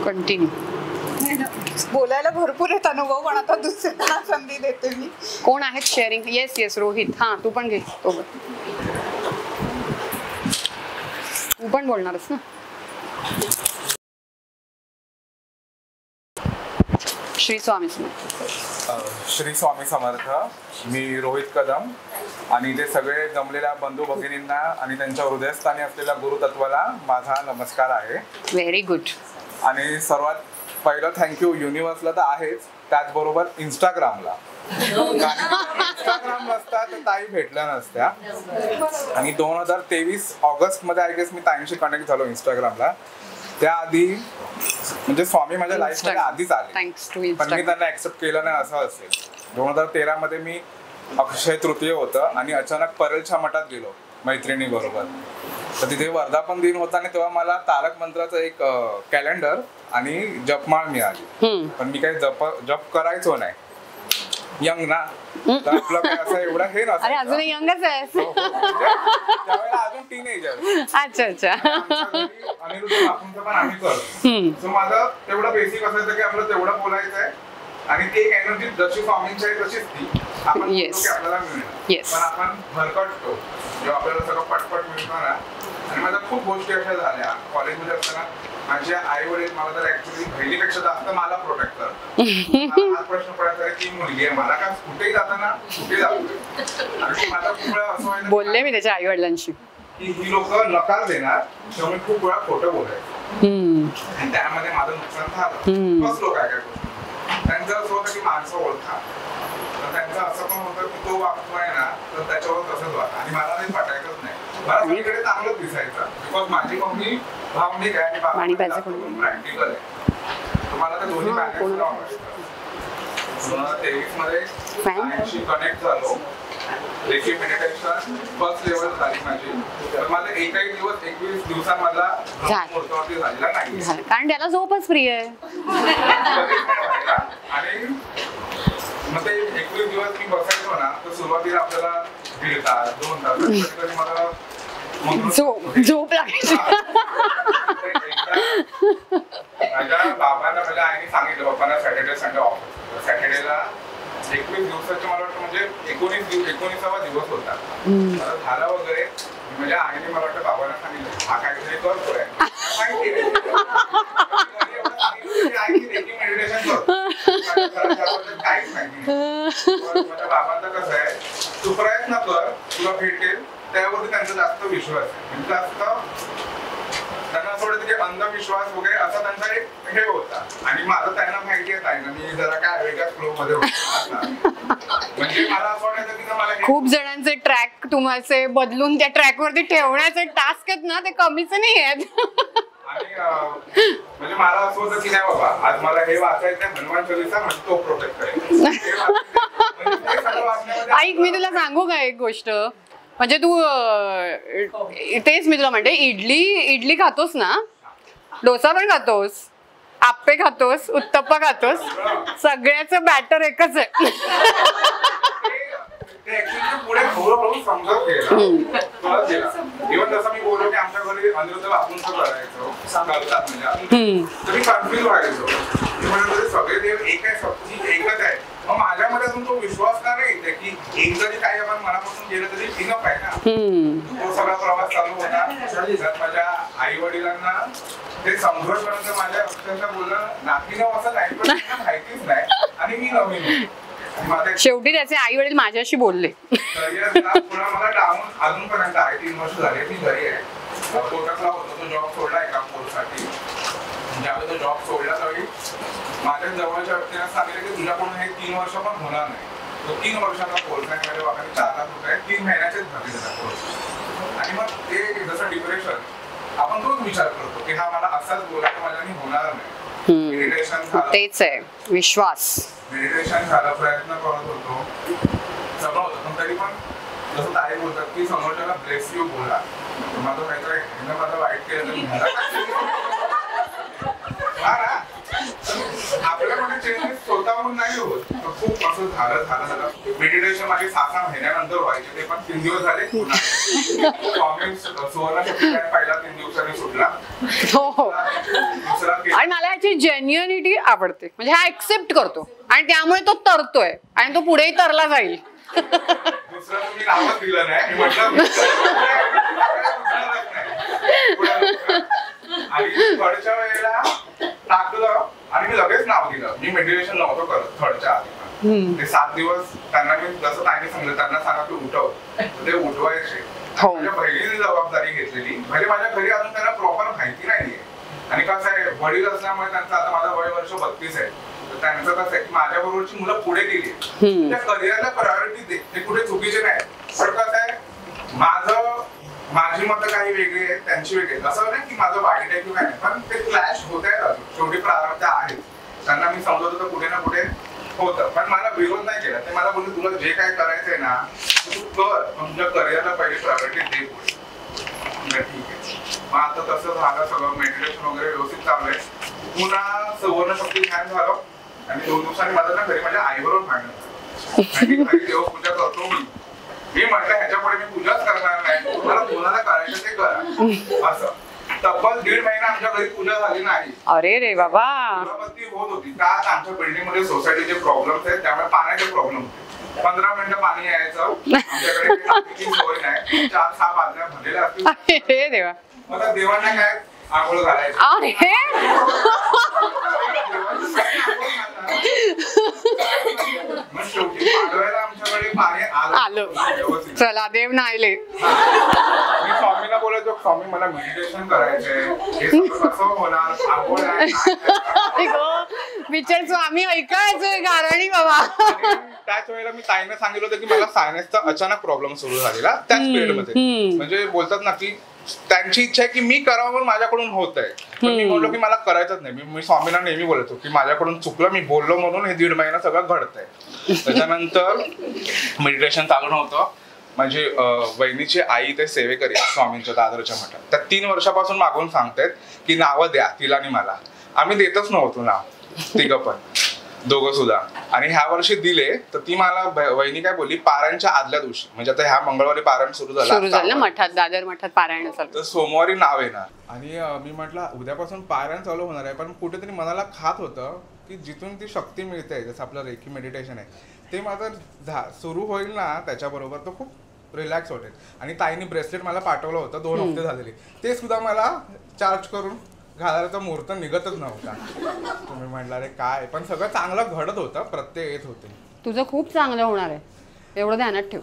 Continue. बोलायला भरपूर आहेत अनुभव, पण आता दुसऱ्यांना संधी देते मी. कोण आहेत शेअरिंग? Yes yes Rohit. हा तू पण घे. तू पण बोलणारच ना. श्री स्वामी समर्थ. श्री स्वामी समर्थ. मी रोहित कदम आणि इथे सगळे जमलेल्या बंधू भगिनींना आणि त्यांच्या हृदयस्थानी असलेल्या गुरुतत्वाला माझा नमस्कार आहे. Very good. आणि सर्वात पहिलं थँक्यू युनिव्हर्सला तर आहेच, त्याचबरोबर इंस्टाग्रामला. इंस्टाग्राम नसता तर ताई भेटल्या नसत्या. आणि 2023 ऑगस्ट मध्ये आय गेस मी ताईंशी कनेक्ट झालो इंस्टाग्रामला. त्याआधी म्हणजे स्वामी माझ्या लाईफ मध्ये आधीच आले, पण मी त्यांना ऍक्सेप्ट केलं नाही असं असेल. 2013 मध्ये मी अक्षय तृतीय होतं आणि अचानक परलच्या मठात गेलो मैत्रिणी बरोबर. तर तिथे वर्धापन दिन होता आणि तेव्हा मला तारक मंत्राचं एक कॅलेंडर आणि जपमाळ मिळाली. पण मी काही जप करायचो नाही, यंग ना, तर आपलं काय असं एवढं हे नसतं. अरे अजून यंगच आहे. त्यावेळेला अजून टीनेजर. अच्छा अच्छा. अनिरुद्ध आपण पण आम्ही करतो. सो माझं तेवढं बेसिक असायचं की आपलं तेवढं बोलायचं आहे आणि ती एक एनर्जी जशी स्वामींची आहे तशीच ती आपण आपल्याला मिळणार. पण आपण भरकटतो जेव्हा आपल्याला सगळं पटपट मिळतं ना. आणि माझ्या खूप गोष्टी अशा झाल्या कॉलेजमध्ये असताना. माझे आई वडील मला तर ऍक्च्युली बहिणीपेक्षा जास्त मला प्रोटेक्ट करतात. हा प्रश्न पडायचा की मुलगी आहे, मला का कुठेही जाताना कुठे जातो. आणि माझा खूप वेळा असं व्हायचं, बोलले मी त्याच्या आई वडिलांशी की ही लोक नकार देणार, त्यामुळे खूप वेळा खोटं बोलायचं आणि त्यामध्ये माझं नुकसान झालं. फसलो काय काय गोष्टी. त्यांचं असं होतं की माणसं ओळखा, तर त्यांचं असं पण होतं की तो वागतोय ना तर त्याच्यावर तसंच वागा. आणि मला नाही पटायचंच नाही. मला सगळीकडे चांगलंच दिसायचं बिकॉज माझी मम्मी भावनिक आहे आणि प्रॅक्टिकल आहे. तुम्हाला तर दोन्ही बॅलन्स आवडतं. 2023 मध्ये ताईंशी कनेक्ट झालो. रेकी मेडिटेशन फर्स्ट लेवल झाली माझी. तर माझा एकही दिवस 21 दिवसांमधला मूर्तवरती झालेला नाही, कारण त्याला झोपच फ्री आहे. आणि मग ते 21 दिवस मी बसायचो ना, तर सुरुवातीला आपल्याला 1.5 तास 2 तास कधी मला झोप लागायची. माझ्या बाबांना माझ्या आईने सांगितलं, बाबांना सॅटर्डे संडे ऑफ. सॅटर्डेला 21 दिवसाचे मला वाटतं म्हणजे 19वा दिवस होता. मला झाला वगैरे. म्हणजे आईने मला वाटतं बाबांना सांगितलं हा काहीतरी करतोय माहिती मेडिटेशन करतो. काहीच माहिती. माझ्या बाबांचं कसं आहे, तू प्रयत्न कर तुला भेटेल, त्यावरती त्यांचा जास्त विश्वास आहे. म्हणजे जास्त त्यांना असं वाटतं की अंधविश्वास वगैरे असा त्यांचा एक हे होता. आणि माझं त्यांना माहिती आहे ना, मी जरा काय वेगळ्याच फ्लो मध्ये होतो. म्हणजे मला असं वाटायचं की मला खूप जणांचे ट्रॅक तुम्हाला बदलून त्या ट्रॅक वरती ठेवण्याचे टास्क आहेत ना, ते कमीच नाही आहेत. आणि म्हणजे मला असं होतं की नाही बाबा आज मला हे वाचायचं हनुमान चालीसा, म्हणजे तो प्रोटेक्ट करेल. ऐक मी तुला सांगू का एक गोष्ट. म्हणजे तू तेच मी तुला म्हणते, इडली खातोस ना, डोसा पण खातोस, आप्पे खातोस, उत्तप्पा खातोस, सगळ्याचं बॅटर एकच आहे. पुढे हळूहळू समजत गेला, कळत गेला. इव्हन जसं मी बोललो की आमच्या घरी अनिरुद्ध बापूंचं करायचो करतात म्हणजे तरी कन्फ्युज व्हायचो. म्हणजे सगळे देव एक आहे, सबची एकच आहे. मग माझ्यामध्ये अजून तो विश्वास का नाही येते की एक जरी काही आपण मनापासून गेलं तरी इनफ आहे ना. तो सगळा प्रवास चालू होता. माझ्या आई वडिलांना ते समजवण्यापर्यंत माझ्या अक्षरशः बोलणं नाकीनं असं नाही, पण माहितीच नाही. आणि मी नवीन शेवटी त्याचे आई वडील माझ्याशी बोलले. मला डाऊन अजूनपर्यंत आहे. 3 वर्ष झाले मी घरी आहे. कोटकला होतो, तो जॉब सोडला एका कोर्ससाठी. ज्यावेळी तो जॉब सोडला त्यावेळी माझ्या जवळच्या व्यक्तीने सांगितलं की तुझ्याकडून हे 3 वर्ष पण होणार नाही. तो 3 वर्षाचा कोर्स आहे. माझ्या बाबांनी 4 लाख रुपये 3 महिन्याचेच भरले त्याचा कोर्स. आणि मग ते जसं डिप्रेशन आपण तोच विचार करतो की हा मला असाच बोलायला माझ्याने होणार नाही. तेच आहे विश्वास. मेडिटेशन झालं, प्रयत्न करत होतो, सगळं होतं. पण तरी पण जसं ताई बोलतात की समोरच्याला ब्लेस यू बोला. माझं काहीतरी माझं वाईट केलं आपल्यामध्ये चेंजेस स्वतःहून नाही होत. खूप असं झालं. मेडिटेशन माझे 6 महिन्यानंतर व्हायचे, ते पण 3 दिवस झाले. सुवर्ण पहिला 3 दिवसांनी सुटला. दुसरा केस आणि मला ह्याची जेन्युनिटी आवडते, म्हणजे हा एक्सेप्ट करतो आणि त्यामुळे तो तरतोय आणि तो पुढेही तरला जाईल. दुसरं तुम्ही नावच दिलं नाही, मी म्हटलं आणि थर्डच्या वेळेला टाकलं आणि मी लगेच नाव दिलं. मी मेडिटेशन नव्हतं करत थर्डच्या आधी. ते 7 दिवस त्यांना मी जसं ताईने सांगितलं त्यांना सांगा की उठव, ते उठवायचे. माझ्या बहिणीने जबाबदारी घेतलेली, म्हणजे माझ्या घरी अजून त्यांना प्रॉपर माहिती नाहीये. आणि कसं आहे, वडील असल्यामुळे त्यांचं आता माझं वय वर्ष 32 आहे, तर त्यांचं कसं आहे की माझ्या बरोबरची मुलं पुढे गेली, त्या करिअरला प्रायोरिटी दे, ते कुठे चुकीचे नाही. पण कसं आहे, माझी मतं काही वेगळी आहेत, त्यांची वेगळी आहेत. असं नाही की माझं वाईट आहे किंवा नाही, पण ते क्लॅश होत आहेत अजून. शेवटी प्रारब्ध आहेत, त्यांना मी समजवत होतं कुठे ना कुठे होतं, पण मला विरोध नाही केला. ते मला बोलले तुला जे काय करायचंय ना तू कर, तुझ्या करिअरला पहिली प्रायोरिटी दे पुढे. ठीक आहे. मग आता तसं झालं, सगळं मेडिटेशन वगैरे व्यवस्थित चाललंय. पुन्हा सुवर्ण शक्ती ध्यान झालं आणि 2 दिवसांनी माझं ना घरी माझ्या आईबरोबर भांडण. घरी देव पूजा करतो मी म्हटलं ह्याच्यापुढे मी पूजाच करणार नाही, तुम्हाला कोणाला करायचं ते करा. असं तब्बल 1.5 महिना आमच्या घरी पूजा झाली नाही. अरे रे बाबा. होत होती का आमच्या बिल्डिंग मध्ये सोसायटीचे प्रॉब्लेम्स आहेत, त्यामुळे पाण्याचे प्रॉब्लेम होते. 15 मिनिटं पाणी यायचं, आमच्याकडे सोय नाही. 4-6 बादल्या भरलेल्या असतील. देवा. मग देवांना काय आंघोळ घालायचं. मग शेवटी पाडव्याला आमच्याकडे पाणी आलं. चला देव नाहीले. मी स्वामीला बोलायचो, स्वामी मला मेडिटेशन करायचंय, हे सगळं कसं होणार, आंघोळ विचार स्वामी ऐकायचंय गारणी बाबा. त्याच वेळेला मी ताईने सांगितलं होतं की मला सायन्सचा अचानक प्रॉब्लेम सुरू झालेला त्याच पिरियड मध्ये. म्हणजे बोलतात ना की त्यांची इच्छा आहे की मी करावं म्हणून माझ्याकडून होत आहे, पण मी बोललो की मला करायचंच नाही. मी स्वामींना नेहमी बोलतो की माझ्याकडून चुकलं, मी बोललो म्हणून हे 1.5 महिना सगळं घडतंय. त्याच्यानंतर मेडिटेशन चालू नव्हतं. माझी वहिनीची आई ते सेवेकरी स्वामींच्या दादरच्या मठात, त्या 3 वर्षापासून मागून सांगतायत की नावं द्या तिला आणि मला. आम्ही देतच नव्हतो नाव, तिघं पण, दोघं सुद्धा. आणि ह्या वर्षी दिले तर ती मला वहिनी काय बोलली, पारायणच्या आदल्या दिवशी, म्हणजे आता ह्या मंगळवारी पारायण सुरू झालं मठात, दादर मठात पारायण चालू, तर सोमवारी नाव येणार. आणि मी म्हटलं उद्यापासून पारायण चालू होणार आहे, पण कुठेतरी मनाला खात होतं की जिथून ती शक्ती मिळते, जसं आपलं रेकी मेडिटेशन आहे ते माझं सुरू होईल ना त्याच्याबरोबर, तो खूप रिलॅक्स वाटेल. आणि ताईने ब्रेसलेट मला पाठवलं होतं 2 हफ्ते झालेले, ते सुद्धा मला चार्ज करून घालायला तर मुहूर्त निघतच नव्हता. तुम्ही म्हटलं रे काय, पण सगळं चांगलं घडत होतं, प्रत्यय येत होते. तुझं खूप चांगलं होणार आहे एवढं ध्यानात ठेव,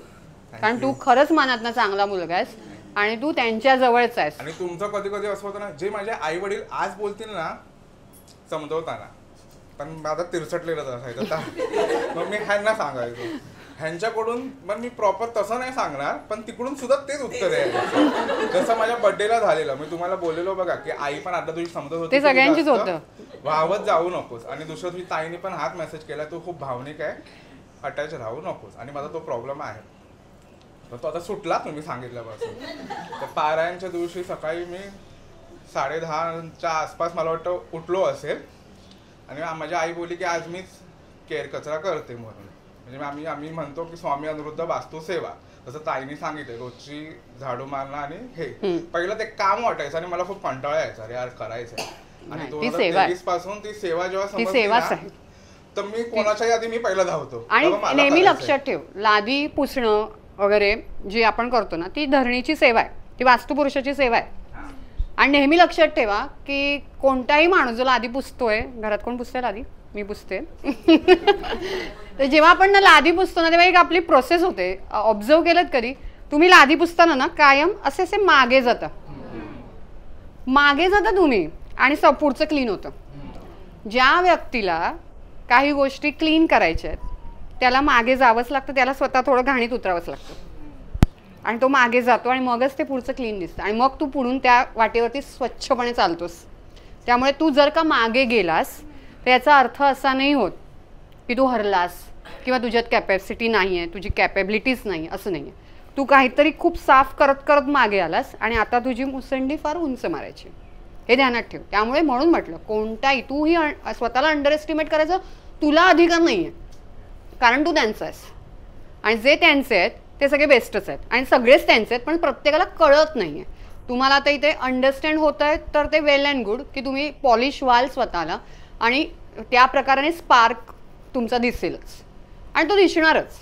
कारण तू खरंच मनातनं चांगला मुलगा आहेस आणि तू त्यांच्या जवळच आहेस. आणि तुमचं कधी कधी असं होतं ना, जे माझे आई वडील आज बोलतील ना समजवताना, पण माझा तिरसटलेलंच असायचं, मग मी ह्यांना सांगायचो ह्यांच्याकडून, पण मी प्रॉपर तसं नाही सांगणार, पण तिकडून सुद्धा तेच उत्तर आहे. जसं माझ्या बर्थडेला झालेलं, मी तुम्हाला बोललेलो बघा की आई पण आता तुझी समजत होती, ते सगळ्यांचीच होतं, वाहवत जाऊ नकोस. आणि दुसरं तुझी ताईने पण हाच मेसेज केला, तू खूप भावनिक आहे, अटॅच राहू नकोस. आणि माझा तो प्रॉब्लेम आहे, तर तो आता सुटला तुम्ही सांगितल्यापासून. तर पारायणच्या दिवशी सकाळी मी 10:30च्या आसपास मला वाटतं उठलो असेल, आणि माझी आई बोलली की आज मीच केअर कचरा करते म्हणून. म्हणजे आम्ही म्हणतो की स्वामी अनुरुद्ध वास्तू सेवा, तसं ताईने सांगितलं रोजची झाडू मारणं. आणि हे पहिलं ते काम वाटायचं आणि मला खूप कंटाळा यायचा, अरे यार करायचं. आणि 2023 पासून ती सेवा जेव्हा समजली ना, तर मी कोणाच्याही आधी मी पहिला धावतो. आणि नेहमी लक्षात ठेव, लादी पुसणं वगैरे जी आपण करतो ना, ती धरणीची सेवा आहे, ती वास्तुपुरुषाची सेवा आहे. आणि नेहमी लक्षात ठेवा की कोणताही माणूस जो लादी पुसतोय, घरात कोण पुसते लादी, मी पुसते, तर जेव्हा आपण ना लादी पुसतो ना, तेव्हा एक आपली प्रोसेस होते. ऑब्झर्व केलं कधी तुम्ही, लादी पुसताना ना कायम असे मागे जाता तुम्ही, आणि पुढचं क्लीन होतं. ज्या व्यक्तीला काही गोष्टी क्लीन करायच्या आहेत त्याला मागे जावंच लागतं, त्याला स्वतः थोडं घाणीत उतरावंच लागतं, आणि तो मागे जातो आणि मगच ते पुढचं क्लीन दिसतं, आणि मग तू पुढून त्या वाटेवरती स्वच्छपणे चालतोस. त्यामुळे तू जर का मागे गेलास तर याचा अर्थ असा नाही होत की तू हरलास किंवा तुझ्यात कॅपॅसिटी नाही आहे, तुझी कॅपेबिलिटीज नाही, असं नाही आहे. तू काहीतरी खूप साफ करत करत मागे आलास आणि आता तुझी मुसंडी फार उंच मारायची, हे ध्यानात ठेव. त्यामुळे म्हणून म्हटलं कोणताही तूही स्वतःला अंडर एस्टिमेट करायचं तुला अधिकार नाही आहे, कारण तू त्यांचा आहेस, आणि जे त्यांचे आहेत ते सगळे बेस्टच आहेत, आणि सगळेच त्यांचे आहेत, पण प्रत्येकाला कळत नाही आहे. तुम्हाला आता इथे अंडरस्टँड होत आहे तर ते वेल अँड गुड की तुम्ही पॉलिश व्हाल स्वतःला आणि त्या प्रकाराने स्पार्क तुमचा दिसेलच आणि तो दिसणारच.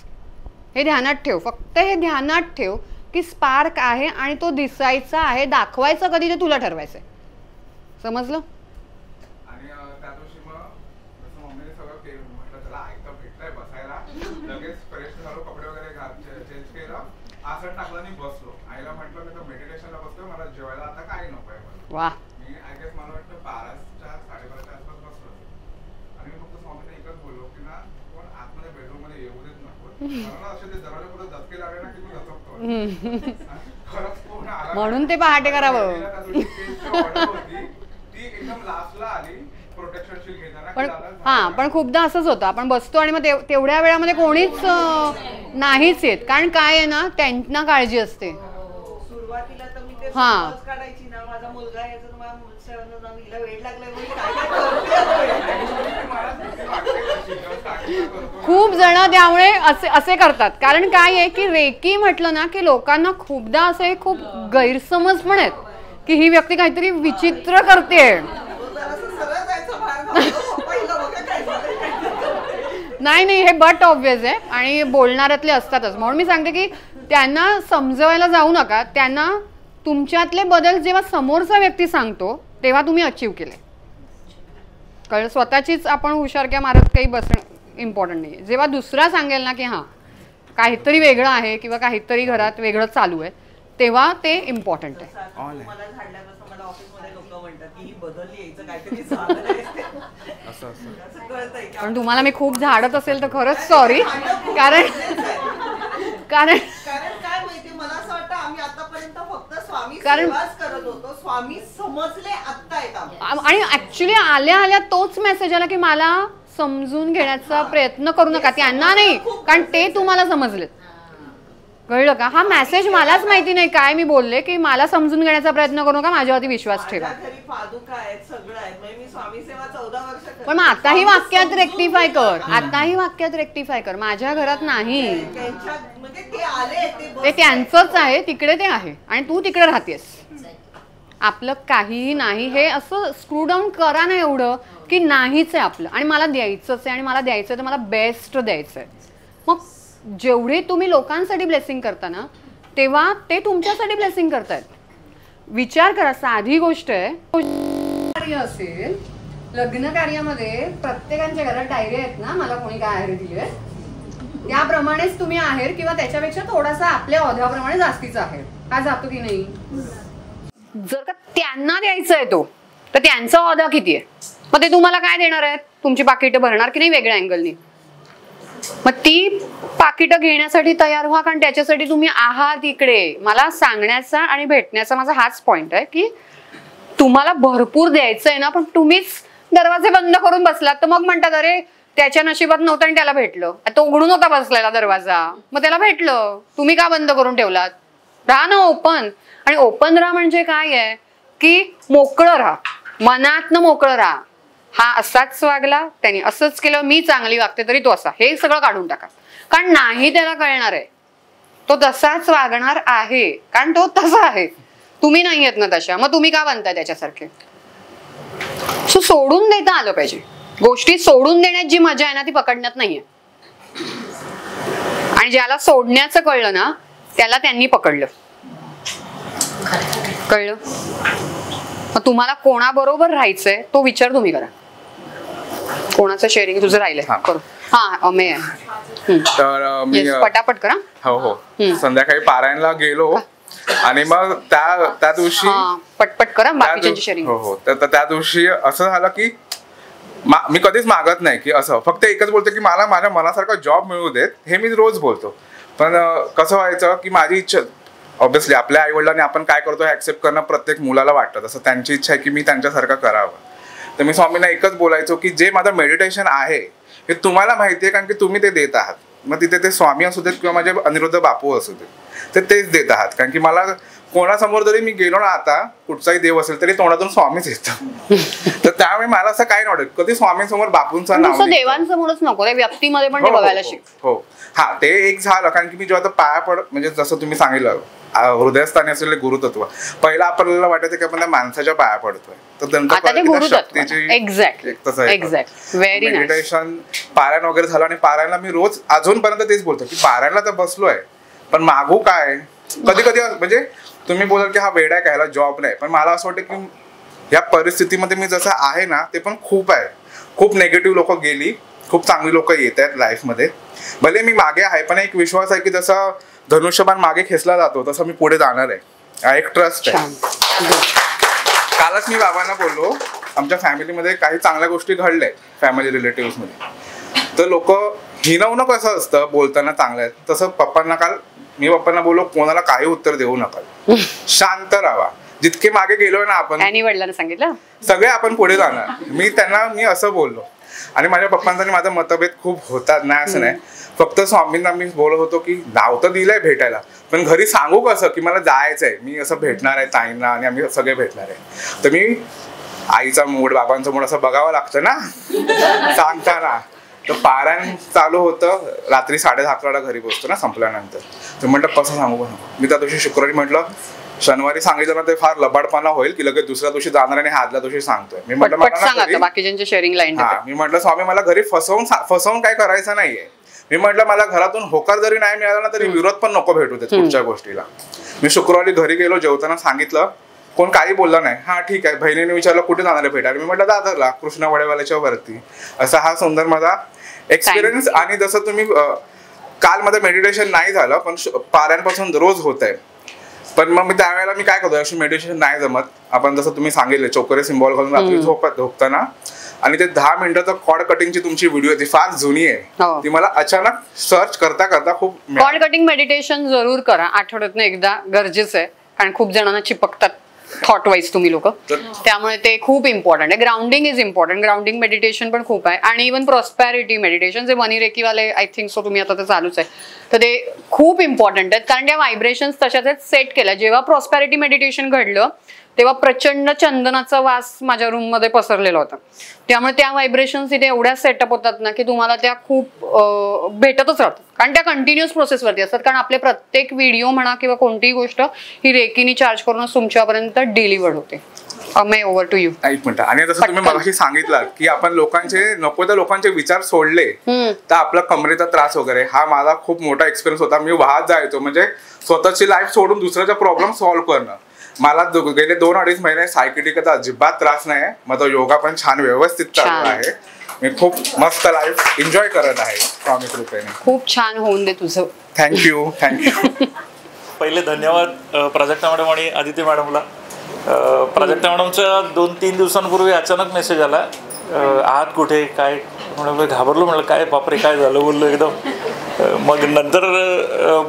हे ध्यानात ठेव, फक्त हे ध्यानात ठेव की स्पार्क आहे आणि तो दिसायचा आहे. दाखवायचं कधी ते तुला ठरवायचंय. समजलं? आणि त्या दिवशी मग जसं मम्मीने सगळं केलं, म्हटलं चला ऐकतं भेटलंय बसायला, लगेच फ्रेश झालो, कपडे वगैरे चेंज केलं, आसन टाकलं आणि बसलो. आईला म्हटलं मी तर मेडिटेशनला बसलो, मला जेवायला आता काही नको आहे. वा. मी आय गेस मला वाटतं 12च्या 12:30च्या आसपास बसलो आणि मी फक्त स्वामीने एकच बोललो की ना कोण आतमध्ये बेडरूम मध्ये येऊ देत नको. मला ना असे ते दरवाजा पुढे धक्के लागले ना की मी दचकतो. खरंच कोण आला म्हणून ते पहाटे करावं. ती एकदम लास्टला आली प्रोटेक्शनची घेताना. पण पण खूपदा असंच होतं, आपण बसतो आणि मग तेवढ्या वेळामध्ये कोणीच नाहीच येत. कारण काय आहे ना, त्यांना काळजी असते. सुरुवातीला तर मी ते हा. काढायची ना, माझा मुलगा यायचा तर माझ्या मुलाला हिला वेळ लागलाय म्हणून खूप जण त्यामुळे असे करतात. कारण काय आहे की रेकी म्हटलं ना की लोकांना खूपदा असे खूप गैरसमज पण आहेत की ही व्यक्ती काहीतरी विचित्र करते. नाही हे बट ऑब्वियस आहे आणि बोलणाऱ्यातले असतातच. म्हणून मी सांगते की त्यांना समजवायला जाऊ नका. त्यांना तुमच्यातले बदल जेव्हा समोरचा व्यक्ती सांगतो तेव्हा तुम्ही अचीव केले. कळलं? स्वतःचीच आपण हुशारक्या मारत काही बसणं इम्पॉर्टंट नाही. जेव्हा दुसरा सांगेल ना की हां काहीतरी वेगळं आहे किंवा काहीतरी घरात वेगळं चालू आहे तेव्हा ते इम्पॉर्टंट आहे. मला झाडल्यापासून मला ऑफिसमध्ये लोक म्हणतात की ही बदलली, यायचं काहीतरी झालंय. पण तुम्हाला मी खूप झाडत असेल तर खरंच सॉरी. कारण काय माहिती, मला असं वाटतं आम्ही आतापर्यंत फक्त स्वामी सेवाच करत होतो. स्वामी समजले आत्ता येतात. आणि ऍक्च्युली आल्या तोच मेसेज आला की मला समजून घेण्याचा प्रयत्न करू नका. त्यांना नाही, कारण ते तुम्हाला समजलेत. कळलं का? हा मेसेज मलाच माहिती नाही काय मी बोलले की मला समजून घेण्याचा प्रयत्न करू नका, माझ्यावरती विश्वास ठेवा. पण मग आताही वाक्यात रेक्टिफाय कर, माझ्या घरात नाही, ते त्यांचंच आहे, तिकडे ते आहे आणि तू तिकडे राहतेस. आपलं काहीही नाही हे असं स्क्रू डाऊन करा ना एवढं की नाहीच आहे आपलं आणि मला द्यायचंच आहे आणि मला द्यायचं तर मला बेस्ट द्यायचं आहे. मग जेवढे तुम्ही लोकांसाठी ब्लेसिंग करता ना तेव्हा ते तुमच्यासाठी ब्लेसिंग करतायत. विचार करा, साधी गोष्ट आहे. कार्य असेल, लग्न कार्यामध्ये प्रत्येकाच्या घरात डायरी आहेत ना, मला कोणी काय आहेर दिली आहे त्याप्रमाणेच तुम्ही आहेर किंवा त्याच्यापेक्षा थोडासा आपल्या औध्याप्रमाणे जास्तीचा आहेर हा जातो की नाही. जर का त्यांना द्यायचा आहे तो तर त्यांचा औधा किती आहे, मग ते तुम्हाला काय देणार आहेत, तुमची पाकिटं भरणार की नाही वेगळ्या अँगलनी. मग ती पाकिटं घेण्यासाठी तयार व्हा, कारण त्याच्यासाठी तुम्ही आहात इकडे. मला सांगण्याचा आणि भेटण्याचा माझा हाच पॉइंट आहे की तुम्हाला भरपूर द्यायचं आहे ना, पण तुम्हीच दरवाजे बंद करून बसलात तर मग म्हणतात अरे त्याच्या नशिबात नव्हतं आणि त्याला भेटलं. तो उघडून होता बसलेला दरवाजा, मग त्याला भेटलं, तुम्ही का बंद करून ठेवलात. राहा ना ओपन. आणि ओपन राहा म्हणजे काय आहे की मोकळं राहा, मनातनं मोकळं राहा. हा असाच वागला, त्याने असंच केलं, मी चांगली वागते तरी तो असा, हे सगळं काढून टाका. कारण नाही त्याला कळणार आहे, तो तसाच वागणार आहे कारण तो तसा आहे. तुम्ही नाही येत ना तशा, मग तुम्ही का बनताय त्याच्यासारखे. सो सोडून देता आलं पाहिजे. गोष्टी सोडून देण्यात जी मजा आहे ना ती पकडण्यात नाहीये. आणि ज्याला सोडण्याचं कळलं ना त्याला त्यांनी पकडलं. कळलं? मग तुम्हाला कोणाबरोबर राहायचंय तो विचार तुम्ही करा. कोणाचं शेअरिंग तुझं राहिलंय करू. हा अमेय तर मी पटापट करा. हो संध्याकाळी पारायणला गेलो आणि मग त्या दिवशी पटपट करा बाकीच्यांची शेअरिंग. हो तर त्या दिवशी असं झालं की मी कधीच मागत नाही की असं, फक्त एकच बोलतो की मला माझ्या मनासारखा जॉब मिळू देत, हे मी रोज बोलतो. पण कसं व्हायचं की माझी इच्छा, ऑब्व्हियसली आपल्या आईवडिलांनी आपण काय करतो हे ऍक्सेप्ट करणं प्रत्येक मुलाला वाटतं, तसं त्यांची इच्छा आहे की मी त्यांच्यासारखं करावं. तर मी स्वामींना एकच बोलायचो की जे माझं मेडिटेशन आहे हे तुम्हाला माहिती आहे कारण की तुम्ही ते देत आहात. मग तिथे ते स्वामी असू देत किंवा माझे अनिरुद्ध बापू असू देत, ते तेच देत आहात. कारण की मला कोणासमोर जरी मी गेलो ना, आता कुठचाही देव असेल तरी तोंडातून स्वामीच येतं. तर त्यामुळे मला असं काय नाही कधी स्वामींसमोर बापूंचं नाव देवांसमोरच नको, व्यक्तीमध्ये पण ते बघायला शिक. हो हा ते एक झालं. कारण की मी जेव्हा पाया पड, म्हणजे जसं तुम्ही सांगितलं हृदयस्थानी असलेले गुरुतत्व. पहिला आपल्याला वाटायचं की आपण त्या माणसाच्या पाया पडतोय, तर मेडिटेशन पारायण वगैरे झालं. आणि पारायणला मी रोज अजूनपर्यंत तेच बोलतो की पारायणला तर बसलोय, पण मागू काय. कधी कधी म्हणजे तुम्ही बोलाल की हा वेडा आहे, ह्याला जॉब नाही, पण मला असं वाटतं की या परिस्थितीमध्ये मी जसं आहे ना ते पण खूप आहे. खूप नेगेटिव्ह लोक गेली, खूप चांगली लोक येत आहेत लाईफमध्ये. भले मी मागे आहे, पण एक विश्वास आहे की जसं धनुष्यबाण मागे खेचला जातो तसं मी पुढे जाणार आहे. हा एक ट्रस्ट आहे. कालच मी बाबांना बोललो, आमच्या फॅमिलीमध्ये काही चांगल्या गोष्टी घडल्या फॅमिली रिलेटिव्हमध्ये, तर लोक हिनवणं कसं असतं बोलताना चांगलं आहे, तसं पप्पांना काल मी पप्पांना बोललो कोणाला काही उत्तर देऊ नका, शांत राहा. जितके मागे गेलोय ना आपण, वडिलांना सांगितलं सगळे आपण पुढे जाणार. मी असं बोललो. आणि माझ्या पप्पांचा आणि माझा मतभेद खूप होतात, नाही असं नाही. फक्त स्वामींना मी बोलत होतो की नाव तर दिलंय भेटायला, पण घरी सांगू कसं की मला जायचंय, मी असं भेटणार आहे ताईंना आणि आम्ही सगळे भेटणार आहे. तर मी आईचा मूड बाबांचा मूड असं बघावं लागतं ना सांगताना. तर पारायण चालू होतं, रात्री 10:30 घरी पोहोचतो ना संपल्यानंतर. तर म्हटलं कसं सांगू. मी त्या दिवशी शुक्रवारी म्हटलं शनिवारी सांगितलं ना ते फार लबाडपणा होईल की लगेच दुसऱ्या दिवशी जाणार आणि आदल्या दिवशी सांगतोय. मी म्हटलं बाकीच्यांच्या शेअरिंग लाईन. मी म्हटलं स्वामी मला घरी फसवून काय करायचं नाहीये. मी म्हटलं मला घरातून होकार जरी नाही मिळाला ना तरी विरोध पण नको भेटू देत पुढच्या गोष्टीला. मी शुक्रवारी घरी गेलो, जेवताना सांगितलं, कोण काही बोललं नाही. हा ठीक आहे. बहिणीने विचारलं कुठे जाणार आहे भेटायला. मी म्हटलं दादरला कृष्ण वडेवाल्याच्या वरती. असा हा सुंदर माझा एक्सपिरियन्स. आणि जसं तुम्ही काल माझं मेडिटेशन नाही झालं पण पारायणपासून रोज होत आहे. पण मग मी त्यावेळेला मी काय करतो, अशी मेडिटेशन नाही जमत. आपण जसं तुम्ही सांगितले चोकरे सिम्बॉल घालून रात्री झोपताना, आणि ते 10 मिनिटाचं कॉर्ड कटिंगची तुमची व्हिडिओ ती फार जुनी आहे, ती मला अचानक सर्च करता करता खूप. कॉर्ड कटिंग मेडिटेशन जरूर करा, आठवड्यातून एकदा गरजेचं आहे. कारण खूप जणांना चिपकतात थॉट वाईज तुम्ही लोक, त्यामुळे ते खूप इम्पॉर्टंट आहे. Grounding is important. Grounding meditation पण खूप आहे. आणि इव्हन प्रॉस्पॅरिटी मेडिटेशन जे वनिरेकीवाले आय थिंक सो तुम्ही आता ते चालूच आहे, तर ते खूप इम्पॉर्टंट आहेत. कारण त्या व्हायब्रेशन्स तशाच सेट केल्या. जेव्हा प्रॉस्पॅरिटी मेडिटेशन घडलं तेव्हा प्रचंड चंदनाचा वास माझ्या रूममध्ये पसरलेला होता. त्यामुळे त्या व्हायब्रेशन्स इथे एवढ्या सेटअप होतात ना की तुम्हाला त्या खूप भेटतच राहतात. कारण त्या कंटिन्युअस प्रोसेसवरती असतात. कारण आपले प्रत्येक व्हिडिओ म्हणा किंवा कोणतीही गोष्ट ही रेकीनी चार्ज करूनच तुमच्यापर्यंत डिलिव्हर्ड होते. अमे ओव्हर टू यू. एक मिनिट. आणि जसं तुम्ही मगाशी सांगितलं की आपण लोकांचे नको त्या लोकांचे विचार सोडले तर आपला कमरेचा त्रास वगैरे, हा माझा खूप मोठा एक्सपिरियन्स होता. मी वाहत जायचो, म्हणजे स्वतःची लाईफ सोडून दुसऱ्याचा प्रॉब्लेम सॉल्व्ह करणं. मला गेले 2-2.5 महिने सायकिटिकचा अजिबात त्रास नाही. माझा योगा पण छान व्यवस्थित चालू आहे. मी खूप मस्त लाईफ एन्जॉय करत आहे स्वामी कृपेने. खूप छान होऊन दे तुझं. थँक्यू. पहिले धन्यवाद प्राजक्ता मॅडम आणि आदिती मॅडमला. प्राजक्ता मॅडमच्या 2-3 दिवसांपूर्वी अचानक मेसेज आला, आहात कुठे काय. म्हणून घाबरलो, म्हणलं काय बापरे काय झालं बोललो एकदम. मग नंतर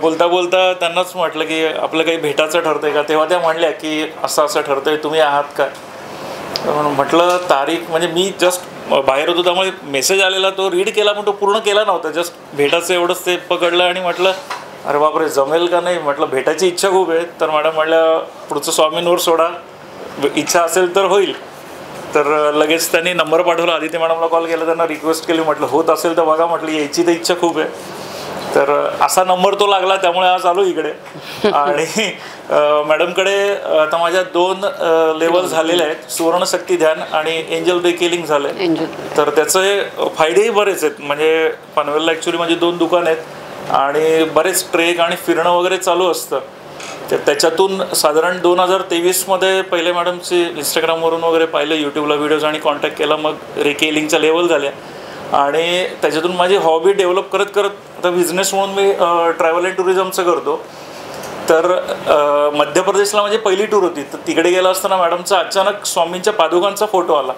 बोलता बोलता त्यांनाच म्हटलं की आपलं काही भेटायचं ठरतंय का. तेव्हा त्या म्हणल्या की असं असं ठरतंय, तुम्ही आहात का. म्हणून म्हटलं तारीख, म्हणजे मी जस्ट बाहेर होतो त्यामुळे मेसेज आलेला तो रीड केला पण तो पूर्ण केला नव्हता. जस्ट भेटायचं एवढंच ते पकडलं आणि म्हटलं अरे बापरे जमेल का नाही. म्हटलं भेटायची इच्छा खूप आहे. तर मॅडम म्हणल्या पुढचं स्वामींवर सोडा, इच्छा असेल तर होईल. तर लगेच त्यांनी नंबर पाठवला, आदित्य मॅडमला कॉल केला, त्यांना रिक्वेस्ट केली, म्हटलं होत असेल तर बघा, म्हटलं यायची तर इच्छा खूप आहे. तर असा नंबर तो लागला, त्यामुळे आज आलो इकडे. आणि मॅडमकडे आता माझ्या 2 लेवल झालेले आहेत, सुवर्णशक्ती ध्यान आणि एंजल रिकेलिंग झालंय. तर त्याचे फायदेही बरेच आहेत. म्हणजे पनवेलला ॲक्च्युली माझी 2 दुकान आहेत आणि बरेच ट्रेक आणि फिरणं वगैरे चालू असतं. तर त्याच्यातून साधारण 2023 पहिले मॅडमचे इंस्टाग्रामवरून वगैरे पाहिलं, यूट्यूबला व्हिडिओज आणि कॉन्टॅक्ट केला. मग रिकेलिंगच्या लेवल झाल्या आणि त्याच्यातून माझी हॉबी डेव्हलप करत करत आता बिझनेस म्हणून मी ट्रॅव्हल अँड टुरिझमचं करतो. तर मध्य प्रदेशला माझी पहिली टूर होती. तर तिकडे गेला असताना मॅडमचा अचानक स्वामींच्या पादुकांचा फोटो आला.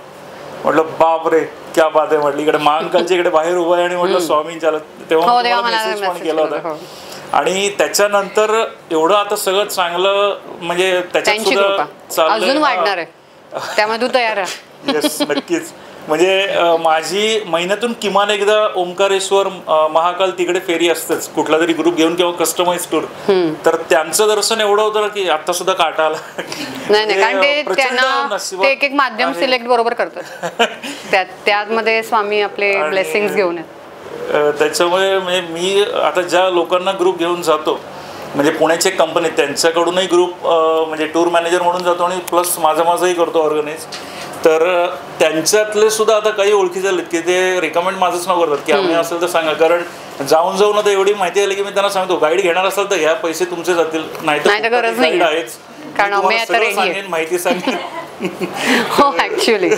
म्हटलं बाप रे क्या बात आहे. म्हटलं इकडे महाकालच्या इकडे बाहेर उभा आहे आणि म्हटलं स्वामींच्या, तेव्हा मेसेज पण केला होता. आणि त्याच्यानंतर एवढं आता सगळं चांगलं, म्हणजे त्याच्यात सुद्धा अजून वाढणार आहे, त्यामुळे तू तयार आहे. येस नक्कीच. म्हणजे माझी महिन्यातून किमान एकदा ओंकारेश्वर महाकाल तिकडे फेरी असतेच, कुठला तरी ग्रुप घेऊन किंवा कस्टमाइज टूर. तर त्यांचं दर्शन एवढं होतं की आता सुद्धा काटा आला. नाही कारण ते त्यांना ते एक माध्यम सिलेक्ट बरोबर करतात, त्यामध्ये स्वामी आपले ब्लेसिंग्स घेऊन येतात. त्याच्यामुळे म्हणजे मी आता ज्या लोकांना ग्रुप घेऊन जातो म्हणजे पुण्याची एक कंपनी त्यांच्याकडूनही ग्रुप म्हणजे टूर मॅनेजर म्हणून जातो आणि प्लस माझंही करतो ऑर्गनाईज. तर त्यांच्यातले सुद्धा आता काही ओळखी झालेत की ते रिकमेंड माझंच नाव करतात की आम्ही असेल तर सांगा. कारण जाऊन आता एवढी माहिती आली की मी त्यांना सांगतो गाईड घेणार असाल तर घ्या, पैसे तुमचे जातील, नाही तर गरज नाही आहेच, कारण आम्ही आता रेडी आहे, माहिती सांगेन. हो ऍक्च्युली.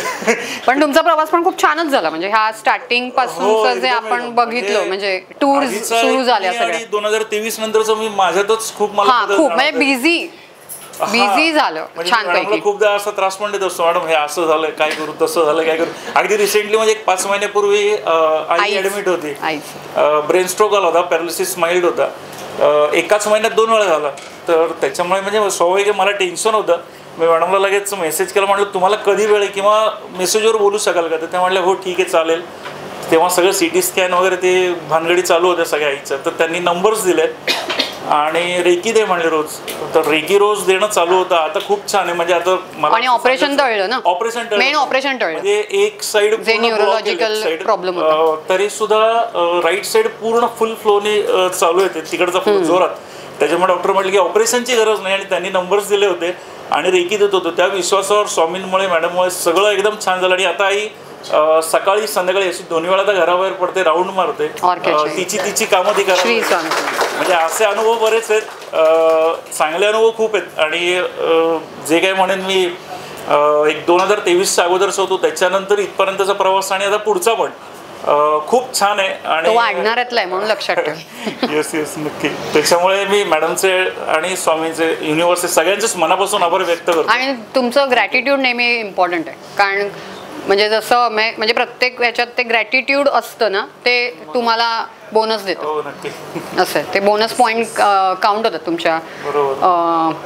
पण तुमचा प्रवास पण खूप छानच झाला, म्हणजे ह्या स्टार्टिंग पासून जे आपण बघितलं म्हणजे टूर सुरू झाल्या सगळ्या. 2023 नंतरच मी माझ्यातच खूप मला खूप म्हणजे बिझी झालं छानपैकी. खूपदा असा त्रास पण देत असतो मॅडम, हे असं झालं काय करू, तसं झालं काय करू. अगदी रिसेंटली म्हणजे 5 महिन्यापूर्वी आई ऍडमिट होती, ब्रेन स्ट्रोक आला होता, पॅरालिसिस माइल्ड होता, एकाच महिन्यात 2 वेळा झाला. तर त्याच्यामुळे म्हणजे स्वाभाविक मला टेन्शन होतं. मी मॅडमला लगेच मेसेज केला, म्हटलं तुम्हाला कधी वेळ आहे किंवा मेसेजवर बोलू शकाल का. तर ते म्हटलं हो ठीक आहे चालेल. तेव्हा सगळं CT स्कॅन वगैरे ते भानगडी चालू होत्या सगळ्या आईचं. तर त्यांनी नंबर्स दिले आणि रेकी दे म्हणले रोज. तर रेकी रोज देणं चालू होतं. आता खूप छान आहे, म्हणजे आता मला आणि ऑपरेशन टळलं ना, मेन ऑपरेशन टळलं. म्हणजे एक साईड न्यूरोलॉजिकल प्रॉब्लेम होता, तरी सुद्धा राईट साईड पूर्ण फुल फ्लोने चालू येते तिकडचा फुल जोरात. त्याच्यामुळे डॉक्टर म्हटले की ऑपरेशनची गरज नाही आणि त्यांनी नंबर्स दिले होते आणि रेकी देत होतो. त्या विश्वासावर स्वामींमुळे मॅडममुळे सगळं एकदम छान झालं. आणि आता आई सकाळी संध्याकाळी अशी 2 वेळा दाराबाहेर पडते, राऊंड मारते, तिची कामं ती करते. म्हणजे असे अनुभव बरेच आहेत, चांगले अनुभव खूप आहेत. आणि जे काही म्हणेन मी एक 2023च्या अगोदरच होतो, त्याच्यानंतर इथपर्यंतचा प्रवास आणि आता पुढचा पण खूप छान आहे आणि वाढणाऱ्यातला म्हणून लक्षात ठेव. येस नक्की. त्याच्यामुळे मी मॅडमचे आणि स्वामींचे युनिव्हर्सिटी सगळ्यांचेच मनापासून आभार व्यक्त करतो. आणि तुमचं ग्रॅटिट्यूड नेहमी इम्पॉर्टंट आहे, कारण म्हणजे जसं म्हणजे प्रत्येक ह्याच्यात ते ग्रॅटिट्यूड असतं ना, ते तुम्हाला बोनस देतं. हो नक्की. असं आहे, ते बोनस पॉईंट काउंट होतात तुमच्या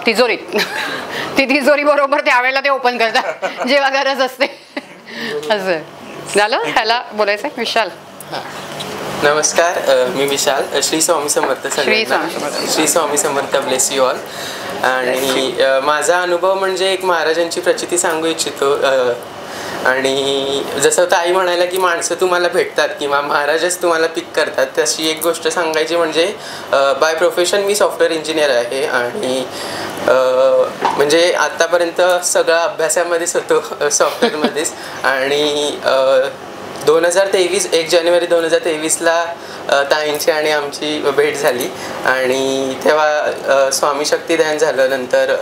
तिजोरीत. ती तिजोरी बरोबर त्यावेळेला ते ओपन करतात जेव्हा गरज असते. असं झालं. ह्याला बोलायचं विशाल. नमस्कार, मी Vishal. Shri Swami Samarth. Shri Swami Samarth. Bless you all. आणि माझा अनुभव म्हणजे एक महाराजांची प्रचिती सांगू इच्छितो. आणि जसं ताई म्हणायला की माणसं तुम्हाला भेटतात किंवा महाराजच तुम्हाला पिक करतात, तशी एक गोष्ट सांगायची म्हणजे by profession me software engineer आहे. आणि म्हणजे आत्तापर्यंत सगळा अभ्यासामध्येच होतो, सॉफ्टवेअरमध्येच. आणि 2023 1 जानेवारी 2023ला ताईंची आणि आमची भेट झाली आणि तेव्हा स्वामी शक्तिध्यान झालं. नंतर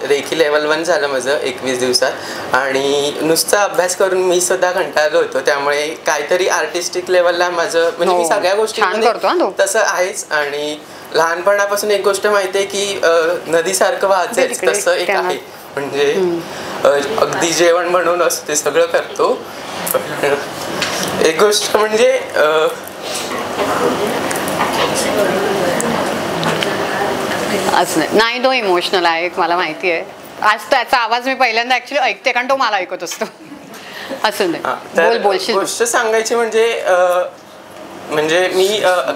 रेखी लेवल 1 झालं माझं 21 दिवसात. आणि नुसता अभ्यास करून मी सुद्धा कंटाळलो होतो, त्यामुळे काहीतरी आर्टिस्टिक लेवलला माझं म्हणजे मी सगळ्या गोष्टी तसं आहेच. आणि लहानपणापासून एक गोष्ट माहिती आहे की नदीसारखं वाहायचं तसं एक आहे. म्हणजे अगदी जेवण म्हणून असं ते सगळं करतो. एक गोष्ट म्हणजे असं नाही, तो इमोशनल आहे मला माहिती आहे. आज त्याचा आवाज मी पहिल्यांदा ऍक्च्युली ऐकते, कारण तो मला ऐकत असतो. असं नाही, बोलशील. गोष्ट सांगायची म्हणजे मी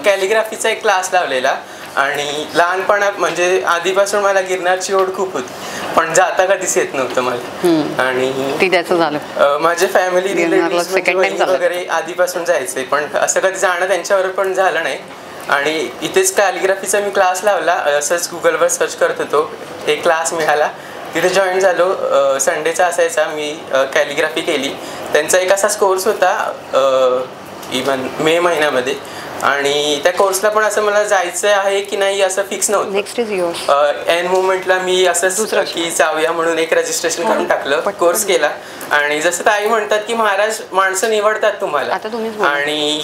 कॅलिग्राफीचा एक क्लास लावलेला आणि लहानपणात म्हणजे आधीपासून मला गिरनारची ओढ खूप होती, पण जाता कधीच येत नव्हतं मला. आणि त्याचं झालं माझे फॅमिली रिलेटिव्ह वगैरे आधीपासून जायचे, पण असं कधी जाणं त्यांच्यावर पण झालं नाही. आणि इथेच कॅलिग्राफीचा मी क्लास लावला, असंच गुगलवर सर्च करत होतो, एक क्लास मिळाला, तिथे जॉईन झालो. संडेचा असायचा, मी कॅलिग्राफी केली. त्यांचा एक असाच कोर्स होता इव्हन मे महिन्यामध्ये. आणि त्या कोर्सला पण असं मला जायचं आहे की नाही असं फिक्स नव्हतं. एन मुवमेंटला मी असंच की जाऊया म्हणून एक रजिस्ट्रेशन करून टाकलं, कोर्स केला. आणि जसं ताई म्हणतात की महाराज माणसं निवडतात तुम्हाला. आणि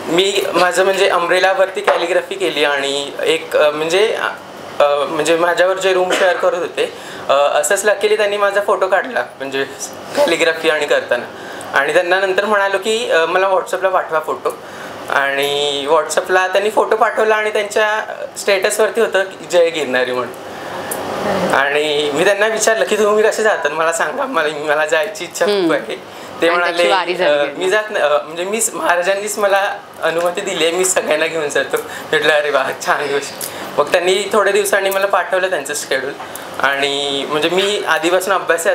मी माझं म्हणजे अम्ब्रेलावरती कॅलिग्राफी केली आणि एक म्हणजे माझ्यावर जे रूम शेअर करत होते असंच लकीली त्यांनी माझा फोटो काढला म्हणजे कॅलिग्राफी आणि करताना. आणि त्यांना नंतर म्हणालो की मला व्हॉट्सअपला पाठवा फोटो. आणि व्हॉट्सअपला त्यांनी फोटो पाठवला आणि त्यांच्या स्टेटसवरती होतं जय गिरणारी म्हणून. आणि मी त्यांना विचारलं की तुम्ही कसे जातात मला सांगा, मला जायची इच्छा खूप आहे. ते म्हणाले मी जात म्हणजे महाराजांनीच मला अनुमती दिली आहे, मी सगळ्यांना घेऊन जातो. म्हटलं अरे वा छान गोष्ट. मग त्यांनी थोड्या दिवसांनी मला पाठवलं त्यांचं शेड्यूल. आणि म्हणजे मी आधीपासून अभ्यास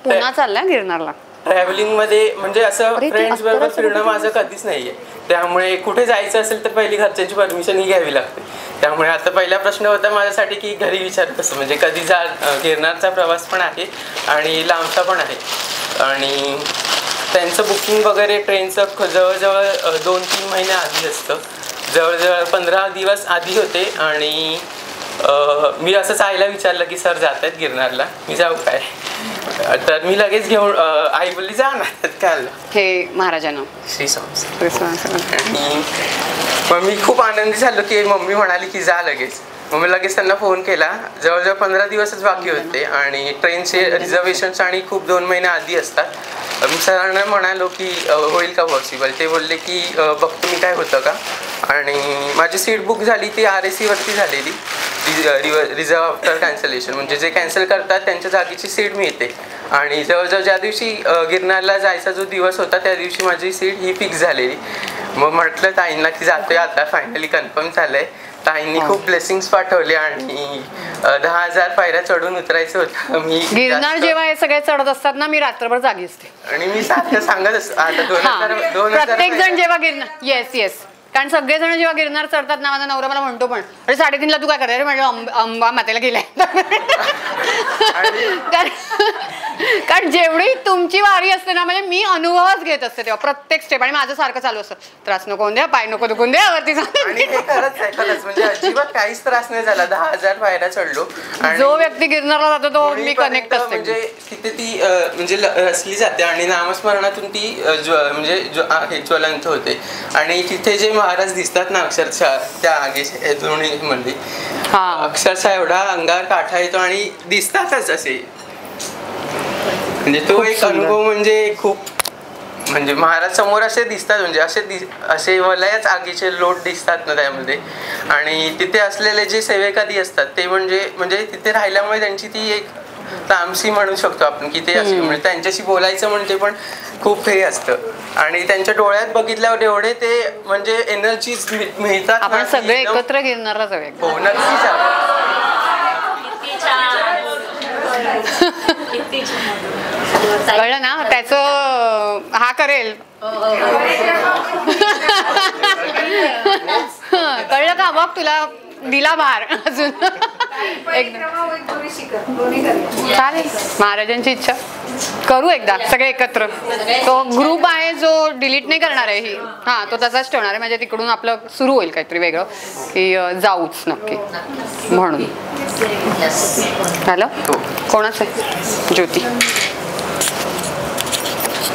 पुन्हा चाललाय गिरणारला. ट्रॅव्हलिंगमध्ये म्हणजे असं फ्रेंड्स बरोबर फिरणं माझं कधीच नाहीये. त्यामुळे कुठे जायचं असेल तर पहिली घरच्यांची परमिशन ही घ्यावी लागते. त्यामुळे आता पहिला प्रश्न होता माझ्यासाठी की घरी विचार कसं, म्हणजे कधी गिरनारचा प्रवास पण आहे आणि लांबचा पण आहे. आणि त्यांचं बुकिंग वगैरे ट्रेनचं जवळजवळ 2-3 महिने आधी असतं. जवळजवळ 15 दिवस आधी होते. आणि मी असंच आईला विचारलं की सर जात आहेत गिरनारला, मी जाऊ काय? तर मी लगेच घेऊन आई बोलली जाणार काय हे महाराजांना श्री स्वामी. आणि मग मी खूप आनंदी झालो की मम्मी म्हणाली की जा लगेच. मग मी लगेच त्यांना फोन केला. जवळजवळ 15 दिवसच बाकी होते आणि ट्रेनचे रिझर्वेशन्स आणि खूप 2 महिने आधी असतात. मी सरांना म्हणालो की होईल का पॉसिबल? ते बोलले की बघतो मी काय होतं का. आणि माझी सीट बुक झाली ती RAC वरती झालेली, रिझर्व आफ्टर कॅन्सलेशन, म्हणजे जे कॅन्सल करतात त्यांच्या जागेची सीट मिळते. आणि जवळजवळ ज्या दिवशी गिरनारला जायचा जो दिवस होता त्या दिवशी माझी सीट ही फिक्स झालेली. मग म्हटलं ताईंना की जातोय आता, फायनली कन्फर्म झालंय. ताईंनी खूप ब्लेसिंग्स पाठवले आणि 10,000 पायऱ्या चढून उतरायचं होतं. मी गिरनार जेव्हा हे सगळे चढत असतात ना, मी रात्रभर जागी असते. आणि मी सारखं सांगत असतो आता 2000 प्रत्येक जण जेव्हा गिरनार, येस कारण सगळेजण जेव्हा गिरनार चढतात ना, माझा नवरा मला म्हणतो पण अरे 3:30ला तू काय करते? म्हणजे अंबा मातेला गेलाय. कारण जेवढी तुमची वारी असते ना, म्हणजे मी अनुभवच घेत असते तेव्हा प्रत्येक स्टेप. आणि माझं सारखं चालू असतं, त्रास नको द्या, पाय नको दुखून द्या वरती. आणि हे खरंच म्हणजे अजिबात काहीच त्रास नाही झाला. 10,000 पायऱ्या चढलो. जो व्यक्ती गिरनारला जातो तो मी कनेक्ट असते. म्हणजे तिथे ती म्हणजे रचली जाते आणि नामस्मरणातून ती म्हणजे ज्वलंत होते. आणि तिथे जे महाराज दिसतात ना अक्षरशः त्या आगीच्या दोन्हीमध्ये, अक्षरशः एवढा अंगावर काठा येतो आणि दिसतातच असे. म्हणजे तो एक अनुभव म्हणजे खूप, म्हणजे महाराज समोर असे दिसतात, म्हणजे असे वलयच आगीचे लोट दिसतात ना त्यामध्ये. आणि तिथे असलेले जे सेवेकधी असतात ते म्हणजे तिथे राहिल्यामुळे त्यांची ती एक तामसी म्हणू शकतो आपण की ते असे, म्हणजे त्यांच्याशी बोलायचं म्हणजे पण खूप हे असतं. आणि त्यांच्या डोळ्यात बघितल्यावर एवढे ते म्हणजे एनर्जीज मिळतात. आपण सगळे एकत्र गिरनारला जाऊया. हो नक्कीच. कळलं ना त्याचं, हा करेल. कळलं का? बघ तुला दिला भार अजून. चालेल, महाराजांची इच्छा करू एकदा सगळे एकत्र. तो ग्रुप आहे जो डिलीट नाही करणार आहे ही, तो तसाच ठेवणार आहे. म्हणजे तिकडून आपलं सुरू होईल काहीतरी वेगळं की जाऊच नक्की म्हणून. हॅलो, कोणाच आहे? ज्योती.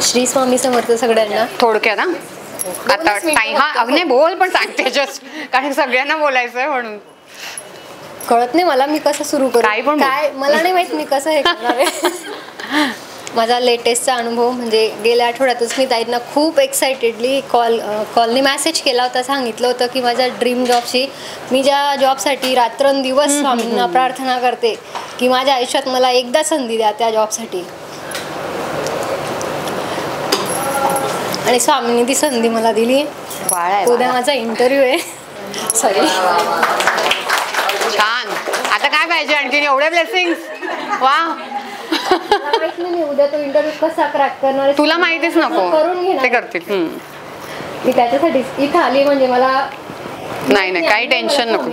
श्री स्वामी समर्थ सगळ्यांना. थोडक्यात ना आता नाही बोल, पण सांगते जस्ट कारण सगळ्यांना बोलायचं आहे म्हणून. कळत नाही मला मी कसं सुरू करू, काय मला नाही माहित मी कसं हे करणार आहे. माझा लेटेस्टचा अनुभव म्हणजे गेल्या आठवड्यातच मी ताईंना खूप एक्साइटेडली कॉलनी मेसेज केला होता. सांगितलं होतं की माझ्या ड्रीम जॉबची, मी ज्या जॉबसाठी रात्रंदिवस स्वामींना प्रार्थना करते की माझ्या आयुष्यात मला एकदा संधी द्या त्या जॉबसाठी. आणि स्वामींनी ती संधी मला दिली. उद्या माझा इंटरव्ह्यू आहे. सॉरी. छान. आता काय पाहिजे आणखी? एवढे ब्लेसिंग्स. वा. मी उद्या तो इंटरव्ह्यू कसा क्रॅक करणार तुला माहितीच नको, करून घेणार ते करतील. मी त्याच्यासाठी इथं आली. म्हणजे मला नाही काही टेन्शन नको.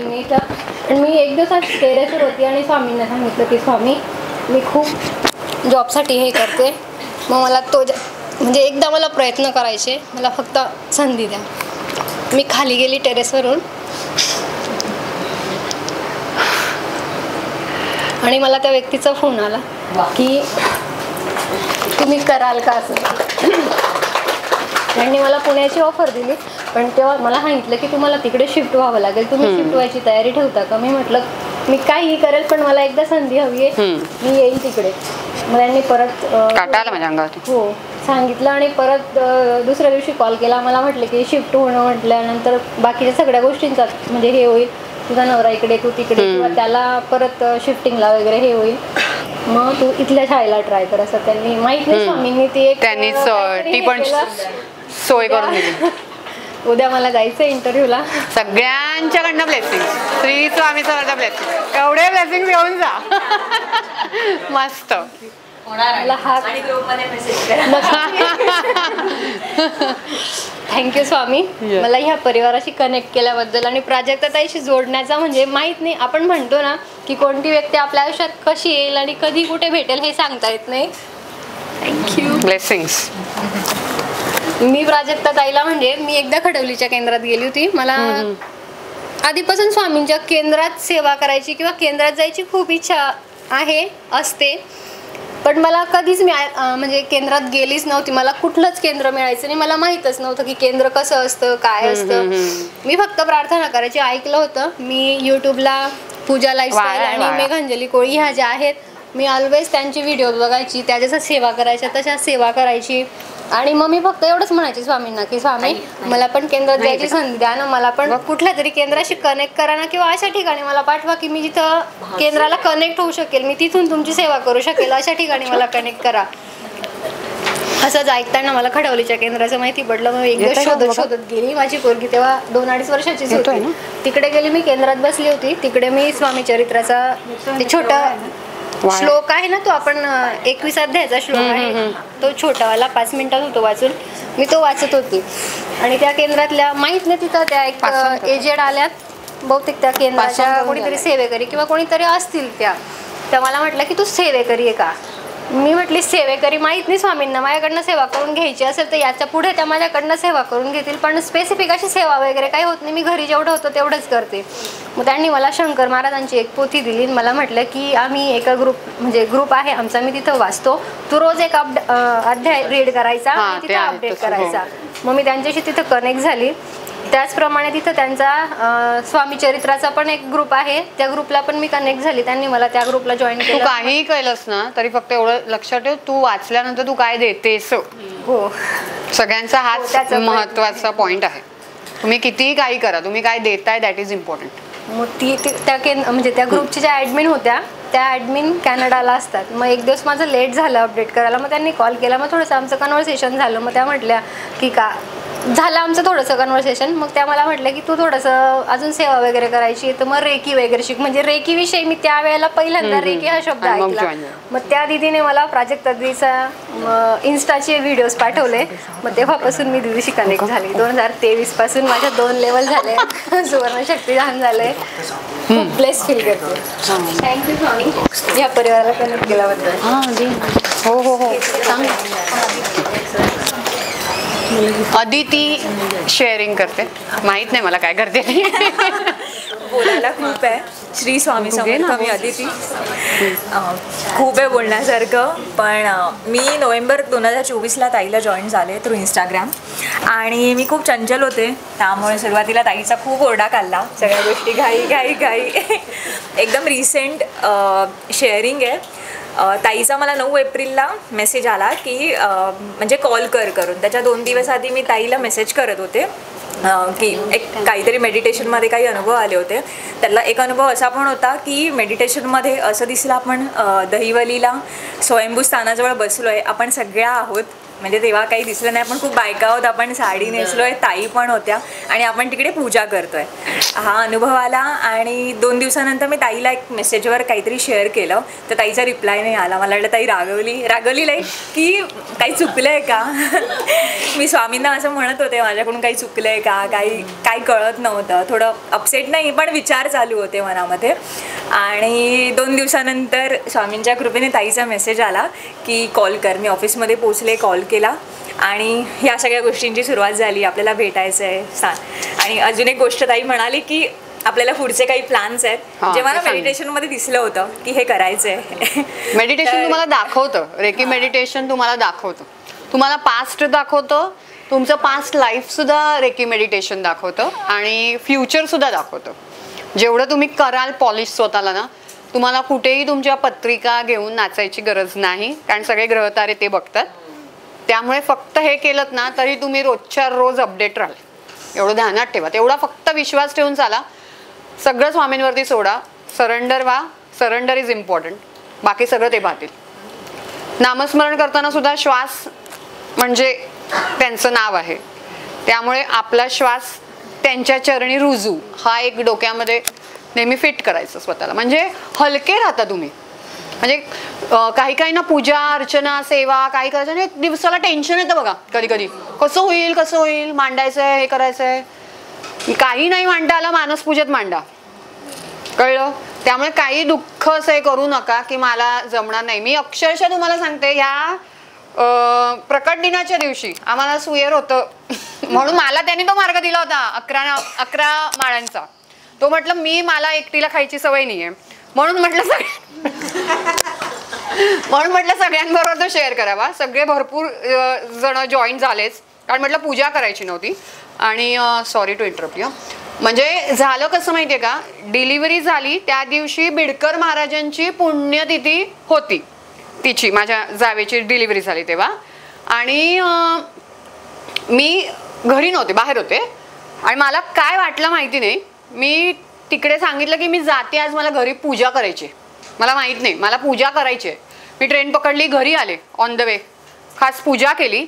मी एक दिवस टेरेसवर होती आणि स्वामींना सांगितलं की स्वामी मी खूप जॉबसाठी हे करते, मग मला तो म्हणजे एकदा मला प्रयत्न करायचे, मला फक्त संधी द्या. मी खाली गेली टेरेसवरून आणि मला त्या व्यक्तीचा फोन आला की तुम्ही कराल का असं. त्यांनी मला पुण्याची ऑफर दिली, पण तेव्हा मला सांगितलं की तुम्हाला तिकडे शिफ्ट व्हावं लागेल, तुम्ही शिफ्ट व्हायची तयारी ठेवता का? मी म्हटलं मी काही करेल पण मला एकदा संधी हवी आहे, मी येईल तिकडे. मग त्यांनी परत माझ्या अंगावर हो सांगितलं आणि परत दुसऱ्या दिवशी कॉल केला. मला म्हटलं की शिफ्ट होणं म्हटल्यानंतर बाकीच्या सगळ्या गोष्टींचा म्हणजे हे होईल, तुझा नवरा इकडे तू तिकडे, किंवा त्याला परत शिफ्टिंगला वगैरे हे होईल, मग तू इथल्या शाळेला ट्राय कर असं त्यांनी माहित नाही. स्वामींनी ती एक त्यांनीच ती पण सोय करून दिली. उद्या मला जायचं इंटरव्ह्यूला. सगळ्यांच्याकडनं ब्लेसिंग. श्री स्वामी समर्थ ब्लेसिंग. एवढे ब्लेसिंग घेऊन जा. मस्त. मला हा थँक्यू स्वामी, मला ह्या परिवाराशी कनेक्ट केल्याबद्दल आणि प्राजक्ताताईशी जोडण्याचा म्हणजे माहित नाही, आपण म्हणतो ना की कोणती व्यक्ती आपल्या आयुष्यात कशी येईल आणि कधी कुठे भेटेल हे सांगता येत नाही. थँक्यू. ब्लेसिंग्स. मी प्राजक्ताताईला म्हणजे मी एकदा खडवलीच्या केंद्रात गेली होती. मला आधीपासून स्वामींच्या केंद्रात सेवा करायची किंवा केंद्रात जायची खूप इच्छा असते, पण मला कधीच म्हणजे केंद्रात गेलीच नव्हती. मला कुठलंच केंद्र मिळायचं नाही, मला माहीतच नव्हतं की केंद्र कसं असतं, काय असतं. मी फक्त प्रार्थना करायची, ऐकलं होतं. मी यूट्यूबला पूजा लाईफस्टाईल आणि मेघांजली कोळी ह्या ज्या आहेत, मी ऑलवेज त्यांची व्हिडिओ बघायची, त्या जसं सेवा करायच्या तशा सेवा करायची. आणि मग मी फक्त एवढंच म्हणायचे स्वामींना की स्वामी मला पण केंद्रात जायची संधी द्या ना, मला पण कुठल्या तरी केंद्राशी कनेक्ट करा ना, किंवा अशा ठिकाणी मला पाठवा की मी जिथं केंद्राला कनेक्ट होऊ शकेल, मी तिथून तुमची सेवा करू शकेल, अशा ठिकाणी मला कनेक्ट करा. असंच ऐकताना मला खडवलीच्या केंद्राचं माहिती पडलं. मग एकदा शोधत गेली. माझी पोरगी तेव्हा 2-2.5 वर्षाचीच होती. तिकडे गेली, मी केंद्रात बसली होती. तिकडे मी स्वामी चरित्राचा छोटा श्लोक आहे ना, तो आपण 21 अध्यायाचा श्लोक आहे, तो छोटावाला 5 मिनिटात होतो वाचून. मी तो वाचत होती आणि त्या केंद्रातल्या माहित नाही तिथं त्या एक एजेड आल्यात, बहुतेक त्या केंद्राच्या कोणीतरी सेवेकरी किंवा कोणीतरी असतील. त्या मला म्हटलं की तू सेवेकरी आहे का? मी म्हटली सेवेकरी माहीत नाही स्वामींना, माझ्याकडनं सेवा करून घ्यायची असेल तर याच्या पुढे त्या माझ्याकडनं सेवा करून घेतील, पण स्पेसिफिक अशी सेवा वगैरे काही होत नाही, मी घरी जेवढं होतं तेवढंच करते. मग त्यांनी मला शंकर महाराजांची एक पोथी दिली. मला म्हटलं की आम्ही एका ग्रुप आहे आमचा, मी तिथं वाचतो, तू रोज एक अध्याय रीड करायचा आणि तिथं अपडेट करायचा. मग मी त्यांच्याशी तिथं कनेक्ट झाली. त्याचप्रमाणे तिथं त्यांचा स्वामी चरित्राचा पण एक ग्रुप आहे, त्या ग्रुपला पण मी कनेक्ट झाली. त्यांनी मला त्या ग्रुपला जॉईन केलं. तू काहीही केलंस ना तरी फक्त एवढं लक्षात ठेव, तू वाचल्यानंतर तू काय देतेस. हो, सगळ्यांचा हाच महत्वाचा पॉइंट आहे. तुम्ही कितीही काही करा, तुम्ही काय देताय दॅट इज इम्पॉर्टंट. मग म्हणजे त्या ग्रुपच्या ज्या ॲडमिन होत्या त्या ॲडमिन कॅनडाला असतात. मग एक दिवस माझं लेट झालं अपडेट करायला, मग त्यांनी कॉल केला. मग थोडंसं आमचं कन्व्हर्सेशन झालं. मग त्या म्हटल्या की झालं आमचं थोडंसं कन्व्हर्सेशन. मग त्या मला म्हटलं की तू थोडंसं अजून सेवा वगैरे करायची तर मग रेकी वगैरे शिक. म्हणजे रेकी विषयी मी त्यावेळेला पहिल्यांदा रेकी हा शब्द ऐकला. मग त्या दिदीने मला प्राजक्ता दिदीचा इन्स्टाचे व्हिडिओज पाठवले. मग तेव्हापासून मी दिदीशी कनेक्ट झाली. 2023 पासून माझ्या 2 लेवल झाले, सुवर्ण शक्तिदान झाले. खूप ब्लेस फील करते. थँक्यू स्वामी या परिवाराला कनेक्ट केल्याबद्दल. हो हो हो सांग. अदिती शेअरिंग करते, माहित नाही मला काय करते. बोलायला खूप आहे. श्री स्वामी समर्थ. मी अदिती. खूप आहे बोलण्यासारखं, पण मी नोव्हेंबर 2024ला ताईला जॉईन झाले थ्रू इंस्टाग्राम. आणि मी खूप चंचल होते, त्यामुळे सुरुवातीला ताईचा खूप ओरडा खाल्ला. सगळ्या गोष्टी घाई एकदम रिसेंट शेअरिंग आहे. ताईचा मला 9 एप्रिलला मेसेज आला की म्हणजे कॉल करून. त्याच्या 2 दिवस आधी मी ताईला मेसेज करत होते की एक काहीतरी मेडिटेशनमध्ये काही अनुभव आले होते. त्यातला एक अनुभव असा पण होता की मेडिटेशनमध्ये असं दिसलं आपण दहिवलीला स्वयंभू स्थानाजवळ बसलो आहे, आपण सगळ्या आहोत. म्हणजे तेव्हा काही दिसलं नाही, आपण खूप बायका आहोत, आपण साडी नेसलो आहे, ताई पण होत्या आणि आपण तिकडे पूजा करतोय. हा अनुभव आला. आणि 2 दिवसानंतर मी ताईला एक मेसेजवर काहीतरी शेअर केलं, तर ताईचा रिप्लाय नाही आला. मला वाटलं ताई रागवली लाईक की काही चुकलं आहे का. मी स्वामींना असं म्हणत होते माझ्याकडून काही चुकलं आहे का, काही कळत नव्हतं. थोडं अपसेट नाही, पण विचार चालू होते मनामध्ये. आणि 2 दिवसानंतर स्वामींच्या कृपेने ताईचा मेसेज आला की कॉल कर. मी ऑफिसमध्ये पोचले, कॉल केला आणि ह्या सगळ्या गोष्टींची सुरुवात झाली. आपल्याला भेटायचं आहे सांग. आणि अजून एक गोष्ट ताई म्हणाली की आपल्याला पुढचे काही प्लॅन्स आहेत, जे मला मेडिटेशनमध्ये दिसलं होतं की हे करायचं आहे. मेडिटेशन तुम्हाला दाखवतं, रेकी मेडिटेशन तुम्हाला दाखवतं, तुम्हाला पास्ट दाखवतं, तुमचं पास्ट लाईफ सुद्धा रेकी मेडिटेशन दाखवतं आणि फ्युचर सुद्धा दाखवतं. जेवढं तुम्ही कराल पॉलिश स्वतःला ना, तुम्हाला कुठेही तुमच्या पत्रिका घेऊन नाचायची गरज नाही, कारण सगळे ग्रहतारे ते बघतात. त्यामुळे फक्त हे केलं ना तरी तुम्ही रोजच्या रोज अपडेट राहाल. एवढं ध्यानात ठेवा, तेवढा फक्त विश्वास ठेवून चाला. सगळं स्वामींवरती सोडा, सरेंडर व्हा. सरेंडर इज इम्पॉर्टंट, बाकी सगळं ते पाहतील. नामस्मरण करताना सुद्धा श्वास म्हणजे त्यांचं नाव आहे, त्यामुळे आपला श्वास त्यांच्या चरणी रुजू हा एक डोक्यामध्ये नेहमी फिट करायचं स्वतःला. म्हणजे हलके राहता तुम्ही. म्हणजे काही काही ना पूजा अर्चना सेवा काही करायचं आणि दिवसाला टेन्शन येतं बघा कधी कधी, कसं होईल मांडायचंय हे करायचंय. काही नाही मांडता आलं मानस पूजेत मांडा, कळलं. त्यामुळे काही दुःख असं करू नका की मला जमणार नाही. मी अक्षरशः तुम्हाला सांगते ह्या प्रकट दिनाच्या दिवशी आम्हाला सुयर होतं म्हणून मला त्यांनी तो मार्ग दिला होता 11 माळांचा. तो म्हटलं मला एकटीला खायची सवय नाहीये म्हणून म्हटलं सगळ्यांबरोबर तो शेअर करावा. सगळे भरपूर जण जॉईन झालेच कारण म्हटलं पूजा करायची नव्हती. आणि सॉरी टू इंटरप्ट यू, म्हणजे झालं कसं माहितीये का, डिलिव्हरी झाली त्या दिवशी बिडकर महाराजांची पुण्यतिथी होती, तिची माझ्या जावेची डिलिव्हरी झाली तेव्हा. आणि मी घरी नव्हते, बाहेर होते. आणि मला काय वाटलं माहिती नाही, मी तिकडे सांगितलं की मी जाते आज, मला घरी पूजा करायची. मला माहित नाही मला पूजा करायची आहे. मी ट्रेन पकडली, घरी आले, ऑन द वे खास पूजा केली.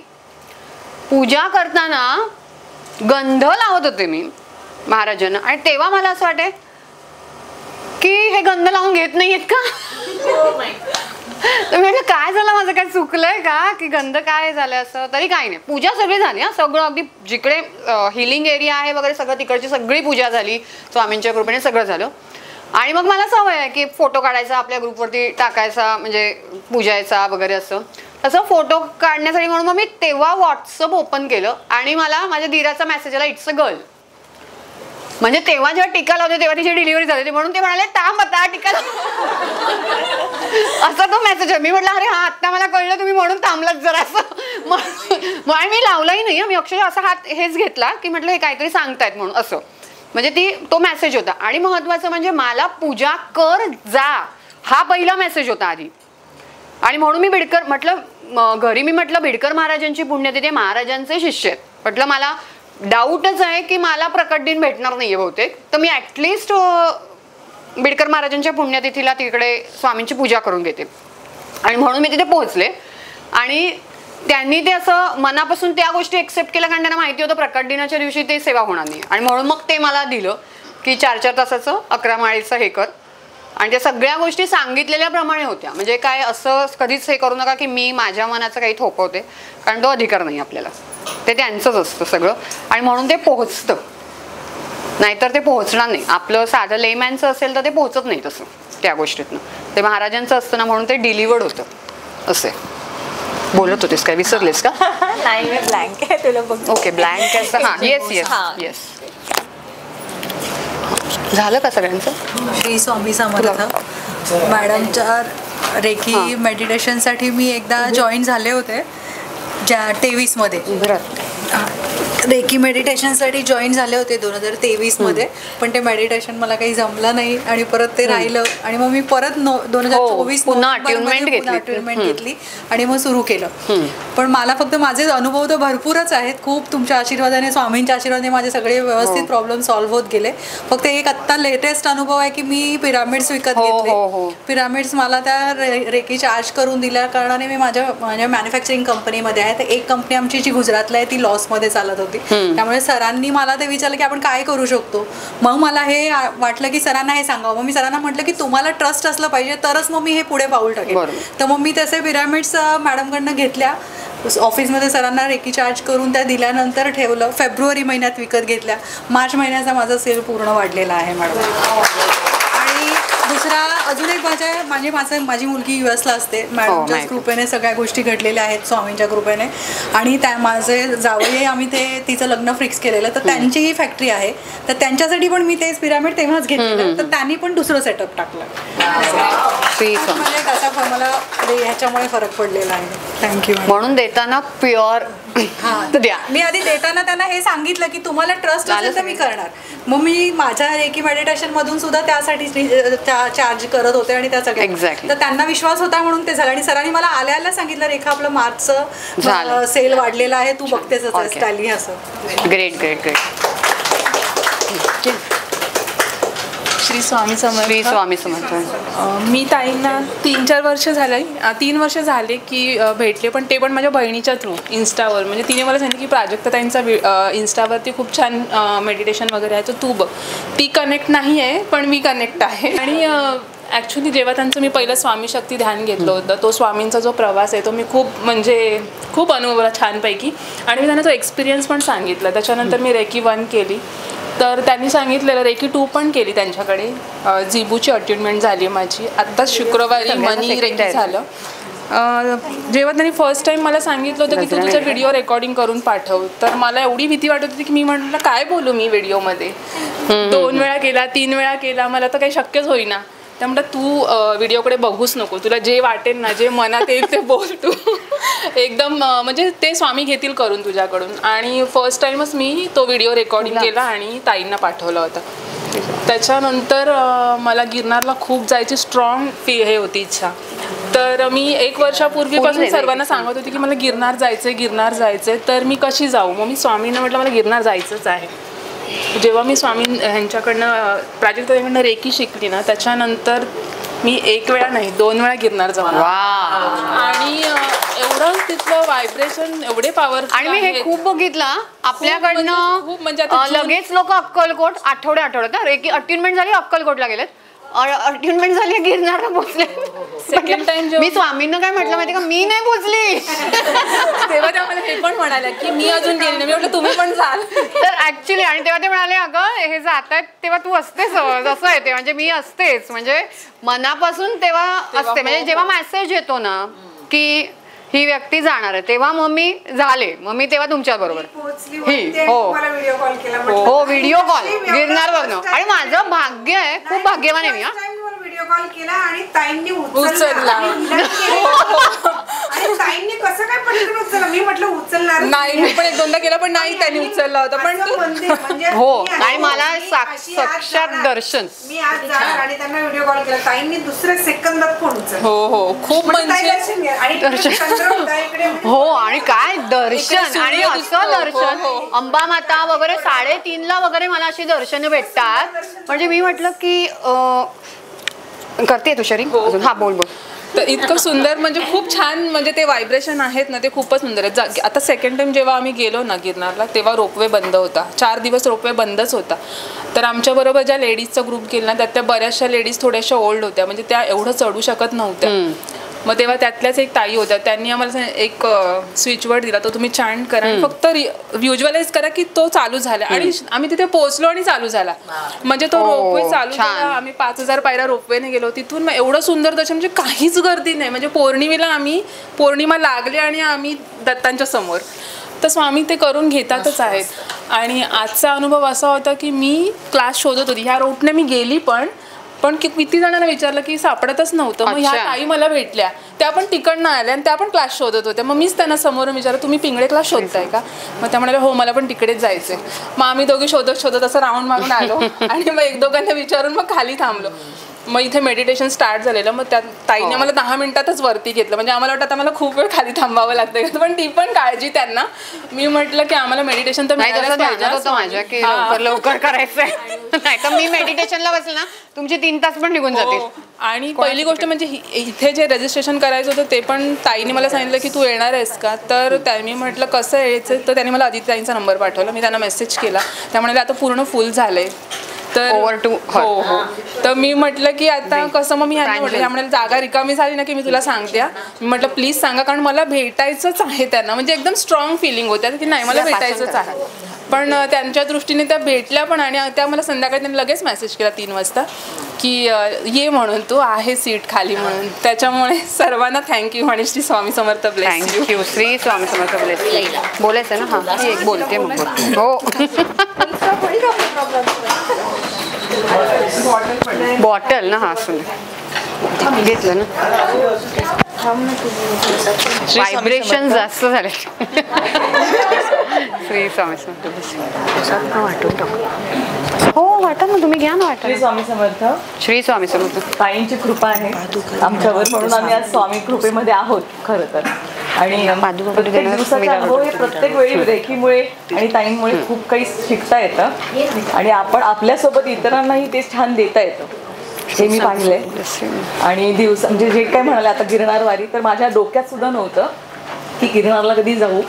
पूजा करताना गंध लावत होते मी महाराजांना आणि तेव्हा मला असं वाटे की हे गंध लावून घेत नाहीयेत का. तर म्हटलं काय झालं, माझं काय चुकलंय का की गंध काय झालं असं. तरी काही नाही, पूजा सगळी झाली हा, सगळं अगदी जिकडे हिलिंग एरिया आहे वगैरे सगळं तिकडची सगळी पूजा झाली स्वामींच्या कृपेने, सगळं झालं. आणि मग मला सवय आहे की फोटो काढायचा आपल्या ग्रुपवरती टाकायचा, म्हणजे पूजायचा वगैरे असं. तसं फोटो काढण्यासाठी म्हणून मग मी तेव्हा व्हॉट्सअप ओपन केलं आणि मला माझ्या दीराचा मेसेज आला, इट्स अ गर्ल. म्हणजे तेव्हा जेव्हा टीका लावते तेव्हा तिची डिलिव्हरी झाली होती म्हणून ते म्हणाले थांब आता टीका असा तो मेसेज आहे. मी म्हटलं अरे हा आत्ता मला कळलं तुम्ही म्हणून थांबलात जरा असं. मग मी लावलाही नाही, मी अक्षरशः असा हात हेच घेतला की म्हटलं हे काहीतरी सांगतायत म्हणून असं. म्हणजे तो मेसेज होता. आणि महत्वाचं म्हणजे मला पूजा कर जा हा पहिला मेसेज होता आधी. आणि म्हणून मी बिडकर म्हटलं घरी, मी म्हटलं बिडकर महाराजांची पुण्यतिथी, महाराजांचे शिष्य आहेत. म्हटलं मला डाऊटच आहे की मला प्रकट दिन भेटणार नाहीये बहुतेक, तर मी ऍटलिस्ट बिडकर महाराजांच्या पुण्यतिथीला तिकडे स्वामींची पूजा करून घेते. आणि म्हणून मी तिथे पोहोचले आणि त्यांनी ते असं मनापासून त्या गोष्टी एक्सेप्ट केल्या कारण त्यांना माहिती होतं प्रकट दिनाच्या दिवशी ते सेवा होणार नाही. आणि म्हणून मग ते मला दिलं की 4-4 तासाचं 11 माळेचं हे कर. आणि त्या सगळ्या गोष्टी सांगितलेल्याप्रमाणे होत्या. म्हणजे काय असं कधीच हे करू नका की मी माझ्या मनाचं काही थोपवते, कारण तो अधिकार नाही आपल्याला, ते त्यांचंच असतं सगळं. आणि म्हणून ते पोहोचतं, नाहीतर ते पोहोचणार नाही. आपलं साधं लेमॅनचं असेल तर ते पोहोचत नाही तसं त्या गोष्टीतनं. ते महाराजांचं असतं ना म्हणून ते डिलिव्हर्ड होतं. असे बोलत होतेस काय, विसरलेस का? नाही मी ब्लँक आहे तुला बघ. ओके ब्लँक आहे. हां येस येस येस. झालं का सगळ्यांचं? श्री स्वामी समर्थ मॅडमच्या रेकी मेडिटेशनसाठी मी एकदा जॉईन झाले होते 23 मध्ये. रेकी मेडिटेशनसाठी जॉईन झाले होते 2023 मध्ये, पण ते मेडिटेशन मला काही जमलं नाही आणि परत ते राहिलं. आणि मग मी परत 2024 पुन्हा अट्युनमेंट घेतली आणि मग सुरू केलं. पण मला फक्त माझे अनुभव तर भरपूरच आहेत. खूप तुमच्या आशीर्वादाने, स्वामींच्या आशीर्वादाने माझे सगळे व्यवस्थित प्रॉब्लेम सॉल्व्ह होत गेले. फक्त एक आत्ता लेटेस्ट अनुभव आहे की मी पिरामिड्स विकत घेतले. पिरामिड्स मला त्या रेकी चार्ज करून दिल्या कारणाने मी माझ्या मॅन्युफॅक्चरिंग कंपनीमध्ये आहे. तर एक कंपनी आमची जी गुजरातला आहे ती लॉसमध्ये चालत होती. त्यामुळे सरांनी मला ते विचारलं की आपण काय करू शकतो. मग मला हे वाटलं की सरांना हे सांगावं. मग मी सरांना म्हटलं की तुम्हाला ट्रस्ट असलं पाहिजे तरच मग मी हे पुढे पाऊल टाकेन. तर मग मी तसे पिरामिड्स मॅडमकडनं घेतल्या. ऑफिसमध्ये सरांना रेकी चार्ज करून त्या दिल्यानंतर ठेवलं. फेब्रुवारी महिन्यात विकत घेतल्या. मार्च महिन्याचा माझा सेल पूर्ण वाढलेला आहे मॅडम. आणि दुसरा अजून एक माझी मुलगी US ला असते. मॅडमच्या कृपेने सगळ्या गोष्टी घडलेल्या आहेत स्वामींच्या कृपेने. आणि त्या माझे जावई आम्ही तिचं लग्न फिक्स केलेलं, तर त्यांचीही फॅक्टरी आहे. तर त्यांच्यासाठी पण मी तेच पिरामिड तेव्हाच घेतलेलं. तर त्यांनी पण दुसरं सेटअप टाकलं. म्हणजे त्याचा मला ह्याच्यामुळे फरक पडलेला आहे. थँक्यू. म्हणून देताना प्युअर द्या. मी आधी देताना त्यांना हे सांगितलं की तुम्हाला ट्रस्ट असेल तर मी करणार. मग मी माझ्या रेकी मेडिटेशन मधून सुद्धा त्यासाठी चार्ज करत होते आणि त्या सगळ्या. तर त्यांना विश्वास होता म्हणून ते झालं. आणि सरांनी मला आल्या सांगितलं रेखा आपलं मार्चचं सेल वाढलेला आहे, तू बघतेच असं. Great great great. Shri Swami Samarth. Shri Swami Samarth. मी ताईंना 3 वर्ष झाले की भेटले, पण ते पण माझ्या बहिणीच्या थ्रू इन्स्टावर. म्हणजे तिने मला सांगितलं की प्राजक्ता ताईंचा इन्स्टावरती खूप छान मेडिटेशन वगैरे आहे, तर तू बघ. ती कनेक्ट नाही आहे पण मी कनेक्ट आहे. आणि ॲक्च्युली जेव्हा त्यांचं मी पहिलं स्वामी शक्ती ध्यान घेतलं होतं, तो स्वामींचा जो प्रवास आहे तो मी खूप अनुभवला छानपैकी. आणि मी त्यांना तो एक्सपिरियन्स पण सांगितला. त्याच्यानंतर मी रेकी 1 केली, तर त्यांनी सांगितलेलं रेकी 2 पण केली त्यांच्याकडे. झिबूची अटेंडमेंट झाली माझी. आत्ताच शुक्रवारी मनी रेकी झालं. जेव्हा त्यांनी फर्स्ट टाइम मला सांगितलं होतं की तू तुझा व्हिडिओ रेकॉर्डिंग करून पाठव, तर मला एवढी भीती वाटत होती की मी म्हटलं काय बोलू मी व्हिडिओमध्ये. 2 वेळा केला, 3 वेळा केला, मला तर काही शक्यच होईना. त्यामुळे तू व्हिडिओकडे बघूच नको, तुला जे वाटेल ना, जे मनात येईल ते बोल तू. एकदम म्हणजे ते स्वामी घेतील करून तुझ्याकडून. आणि फर्स्ट टाइमच मी तो व्हिडिओ रेकॉर्डिंग केला आणि ताईंना पाठवला होता. त्याच्यानंतर मला गिरनारला खूप जायची स्ट्रॉंग हे होती इच्छा. तर मी 1 वर्षापूर्वीपासून सर्वांना सांगत होती की मला गिरनार जायचंय. तर मी कशी जाऊ? मग मी स्वामींना म्हटलं मला गिरनार जायचंच आहे. जेव्हा मी स्वामी ह्यांच्याकडनं प्राजक्ताकडनं रेकी शिकली ना, त्याच्यानंतर मी 1 वेळा नाही 2 वेळा गिरनार जाऊन. आणि एवढं तिथलं व्हायब्रेशन एवढे पॉवरफुल. आणि मी हे खूप बघितलं आपल्याकडनं. खूप म्हणजे लगेच लोक अक्कलकोट आठवड्यात रेकी अटेंडमेंट झाली, अक्कलकोटला गेलेत. अटेंडमेंट झाली, गिरनारला पोहोचले. सेकंड टाइम मी स्वामींना काय म्हटलं माहिती का, मी नाही पोहोचली. तेव्हा त्या मला हे पण म्हणाल्या की मी अजून गेली नाही. मी म्हटलं तुम्ही पण जाल. तर ऍक्च्युली आणि तेव्हा ते म्हणाले अगं हे जात आहेत तेव्हा तू असतेच, असं आहे ते. म्हणजे मी असतेच, म्हणजे मनापासून तेव्हा असते. म्हणजे जेव्हा मेसेज येतो ना की ही व्यक्ती जाणार आहे, तेव्हा मग मी झाले. मग मी तेव्हा तुमच्या बरोबर हो व्हिडिओ कॉल गिरनारवरनं. आणि माझं भाग्य आहे, खूप भाग्यवान आहे मी. व्हिडिओ कॉल केला आणि ताईंनी उचलला. आणि ताईंनी कसं काय पटकन उचलला? मी म्हटलं उचलणार नाही, मी पण 1-2दा केला पण नाही, त्यांनी उचलला होता. पण हो आणि मला साक्षात दर्शन. मी आज जाणार आणि त्यांना व्हिडिओ कॉल केला. ताईंनी दुसऱ्या सेकंदात फोन उचलला. हो खूप म्हणजे हो. आणि काय दर्शन, आणि असं दर्शन अंबा माता वगैरे 3:30ला वगैरे मला अशी दर्शनं भेटतात. म्हणजे मी म्हटलं की करते तू शरी. हा बोल. तर इतकं सुंदर म्हणजे खूप छान, म्हणजे ते व्हायब्रेशन आहेत ना ते खूपच सुंदर आहेत. आता सेकंड टाइम जेव्हा आम्ही गेलो ना गिरनारला, तेव्हा रोपवे बंद होता. 4 दिवस रोपवे बंदच होता. तर आमच्याबरोबर ज्या लेडीजचा ग्रुप गेला ना, त्यात त्या बऱ्याचशा लेडीज थोड्याशा ओल्ड होत्या, म्हणजे त्या एवढं चढू शकत नव्हत्या. मग तेव्हा त्यातल्याच एक ताई होत्या, त्यांनी आम्हाला एक स्विचवर्ड दिला, तो तुम्ही चॅन्ट करा आणि फक्त व्हिज्युअलाइज करा की तो चालू झाला. आणि आम्ही तिथे पोहोचलो आणि चालू झाला. म्हणजे तो रोपवे चालू झाला. आम्ही 5000 पायऱ्या रोपवेने गेलो. तिथून एवढं सुंदर दर्शन, म्हणजे काहीच गर्दी नाही. म्हणजे पौर्णिमा लागली आणि आम्ही दत्तांच्या समोर. तर स्वामी ते करून घेतातच आहेत. आणि आजचा अनुभव असा होता की मी क्लास शोधत होती, ह्या रूटने मी गेली पण किती जणांना विचारलं की सापडतच नव्हतं. मग ह्या ताई मला भेटल्या, त्या पण तिकडनं आल्या आणि त्या पण क्लास शोधत होत्या. मग मीच त्यांना समोरून विचारलं तुम्ही पिंगळे क्लास शोधताय का? मग त्या म्हणाल्या हो मला पण तिकडेच जायचंय. मग आम्ही दोघी शोधत असं राऊंड मारून आलो आणि मग 1-2 विचारून मग खाली थांबलो. मग इथे मेडिटेशन स्टार्ट झालेलं. मग त्या ताईने मला 10 मिनिटातच वरती घेतलं. म्हणजे आम्हाला वाटतं आता मला खूप वेळ खाली थांबावं लागतं, पण ती पण काळजी त्यांना. मी म्हटलं की आम्हाला मेडिटेशन तर लवकर करायचंय, नाही तर मी मेडिटेशनला बसले ना तुमचे 3 तास पण निघून जातील. आणि पहिली गोष्ट म्हणजे इथे जे रजिस्ट्रेशन करायचं होतं ते पण ताईने मला सांगितलं की तू येणार आहेस का? तर मी म्हटलं कसं यायचं? तर त्यांनी मला आदित्य ताईंचा नंबर पाठवला. मी त्यांना मेसेज केला. त्यामुळे आता पूर्ण फुल झालंय. तर हो. तर मी म्हटलं की आता कसं, मग मी ह्यांना म्हटलं त्यामुळे जागा रिकामी झाली ना की मी तुला सांगते. मी म्हटलं प्लीज सांगा, कारण मला भेटायचंच आहे त्यांना. म्हणजे एकदम स्ट्रॉंग फिलिंग होत्या की नाही मला भेटायचंच आहे. पण त्यांच्या दृष्टीने त्या भेटल्या पण. आणि त्या मला संध्याकाळी त्यांनी लगेच मेसेज केला 3 वाजता की ये म्हणून, तू आहे सीट खाली म्हणून. त्याच्यामुळे सर्वांना थँक्यू. आणि Shri Swami Samarth bless. Thank you. Shri Swami Samarth bless. बोलायचं ना? हा एक बोलते मग. हो बॉटल ना? हा सुन घेतलं ना. व्हायब्रेशन जास्त झाले. श्री स्वामी समर्थ. वाटून टाकू. हो वाटत ना, तुम्ही घ्या ना. वाटत. श्री स्वामी समर्थ. श्री स्वामी समर्थ. ताईंची कृपा आहे आमच्यावर, म्हणून आम्ही आज स्वामी कृपेमध्ये आहोत खरं तर. आणि प्रत्येक दिवसाचा अनुभव हे प्रत्येक वेळी रेखीमुळे आणि ताईंमुळे खूप काही शिकता येतं. आणि आपण आपल्यासोबत इतरांनाही ते छान देता येतं, हे मी पाहिलंय. आणि म्हणजे जे काय म्हणाले आता गिरनार वारी, तर माझ्या डोक्यात सुद्धा नव्हतं की गिरनारला कधी जाऊ.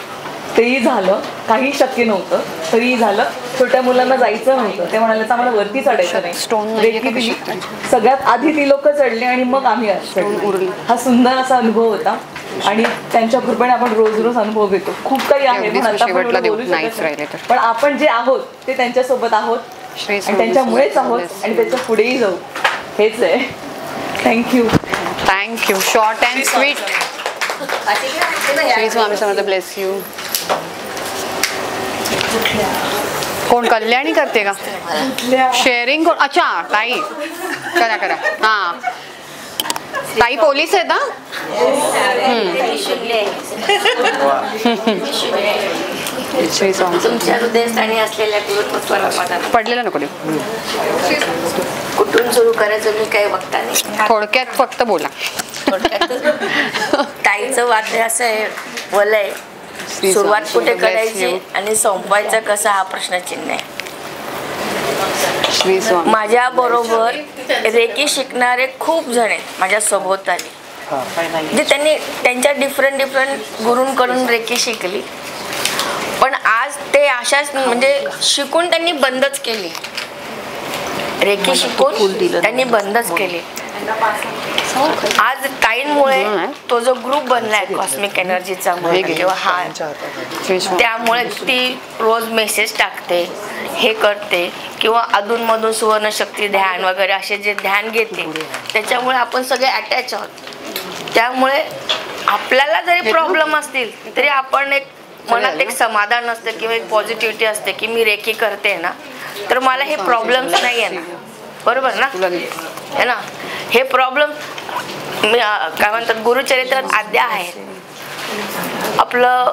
तेही झालं, काही शक्य नव्हतं तरीही झालं. छोट्या मुलांना जायचं नव्हतं, ते म्हणाले आम्हाला वरती चढायचं नाही. रेकी दिली, सगळ्यात आधी ती लोक चढली आणि मग आम्ही चढलो. हा सुंदर असा अनुभव होता आणि त्यांच्या कृपेने आपण रोज रोज अनुभव घेतो. खूप काही आहे पण आता आपण बोलू शकत नाही. पण आपण जे आहोत ते त्यांच्यासोबत आहोत आणि त्यांच्यामुळेच आहोत आणि त्याच्या पुढेही जाऊ. हेच आहे. Thank you. Thank you. Short and sweet. Shri Swami Samarth bless you. कोण कल्याणी करते का शेअरिंग? अच्छा ताई करा करा. हा ताई पोलीस आहेत ना. श्री स्वामी. तुमच्या हृदयस्थानी असलेल्या पडलेलं नको कुठून सुरू करायचं मी काही बघता नाही. थोडक्यात फक्त बोला. ताईचं वाक्य असं आहे, बोलाय सुरुवात कुठे करायची आणि संपवायचं कसं हा प्रश्नचिन्ह आहे. माझ्या बरोबर रेकी शिकणारे खूप जण आहेत माझ्या सभोवताली. म्हणजे त्यांनी त्यांच्या डिफरंट गुरूंकडून रेकी शिकली, पण आज ते अशाच म्हणजे शिकून त्यांनी बंदच केली. रेकी शिकून त्यांनी बंदच केली. आज ताईंमुळे तो जो ग्रुप बनलाय कॉस्मिक एनर्जीचा किंवा हा, त्यामुळे ती रोज मेसेज टाकते, हे करते किंवा अधूनमधून सुवर्णशक्ती ध्यान वगैरे असे जे ध्यान घेते, त्याच्यामुळे आपण सगळे अटॅच आहोत. त्यामुळे आपल्याला जरी प्रॉब्लेम असतील तरी आपण एक मनात एक समाधान असतं किंवा एक पॉझिटिव्हिटी असते की मी रेकी करते ना तर मला हे प्रॉब्लेम्स नाही आहे ना. बरोबर ना है ना. हे प्रॉब्लेम काय म्हणतात गुरुचरित्रात आद्या आहे आपलं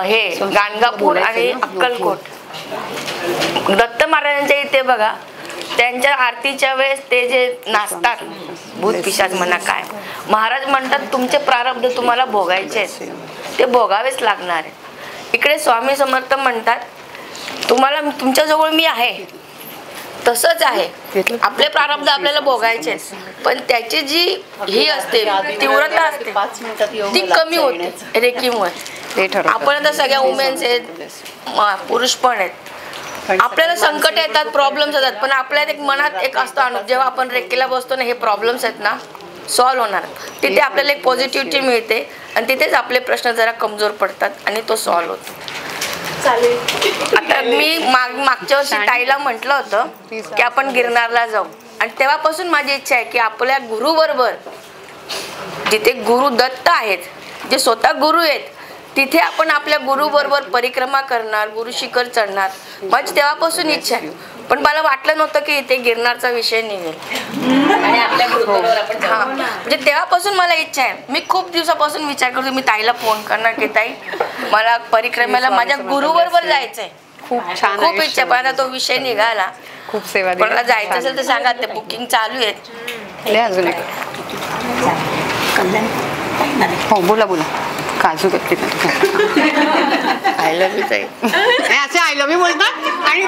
हे गाणगापूर आणि अक्कलकोट. दत्त महाराजांच्या इथे बघा, त्यांच्या आरतीच्या वेळेस ते जे नाचतात भूत पिशाच म्हणा काय, महाराज म्हणतात तुमचे प्रारब्ध तुम्हाला भोगायचे ते भोगावेच लागणार आहे. इकडे स्वामी समर्थ म्हणतात तुम्हाला तुमच्याजवळ मी आहे तसंच आहे, आपले प्रारब्ध आपल्याला भोगायचे, पण त्याची जी ही असते तीव्रता असते ती कमी होते रेकीमुळे. आपण आता सगळ्या वुमेन्स आहेत, पुरुष पण आहेत, आपल्याला संकट येतात, प्रॉब्लेम्स येतात, पण आपल्याला एक मनात एक असतो अनुभव जेव्हा आपण रेकीला बसतो ना हे प्रॉब्लेम्स आहेत ना सॉल्व्ह होणार, तिथे आपल्याला एक पॉझिटिव्हिटी मिळते आणि तिथेच आपले प्रश्न जरा कमजोर पडतात आणि तो सॉल्व्ह होतो. आता मी मागच्या वर्षी ताईला म्हटलं होतं की आपण गिरनारला जाऊ आणि तेव्हापासून माझी इच्छा आहे की आपल्या गुरु बरोबर जिथे गुरु दत्त आहेत, जे स्वतः गुरु आहेत, तिथे आपण आपल्या गुरु बरोबर परिक्रमा करणार, गुरु शिखर चढणार. माझी तेव्हापासून इच्छा आहे, पण मला वाटलं नव्हतं की इथे गिरनारचा विषय निघेल आणि आपल्या गुरुबरोबर आपण हा म्हणजे तेव्हापासून मला इच्छा आहे. मी खूप दिवसापासून विचार करतो, मी ताईला फोन करणार की ताई मला परिक्रमेला माझ्या गुरु बरोबर जायचंय. खूप छान, खूप इच्छा, पण आता तो विषय निघाला. खूप सेवा कोणाला जायचं असेल तर सांगा, ते बुकिंग चालू आहेत. अजून एक हो बोला बोला. Kaju katli I love you ताई. असे आय लव्ह यू बोलतात आणि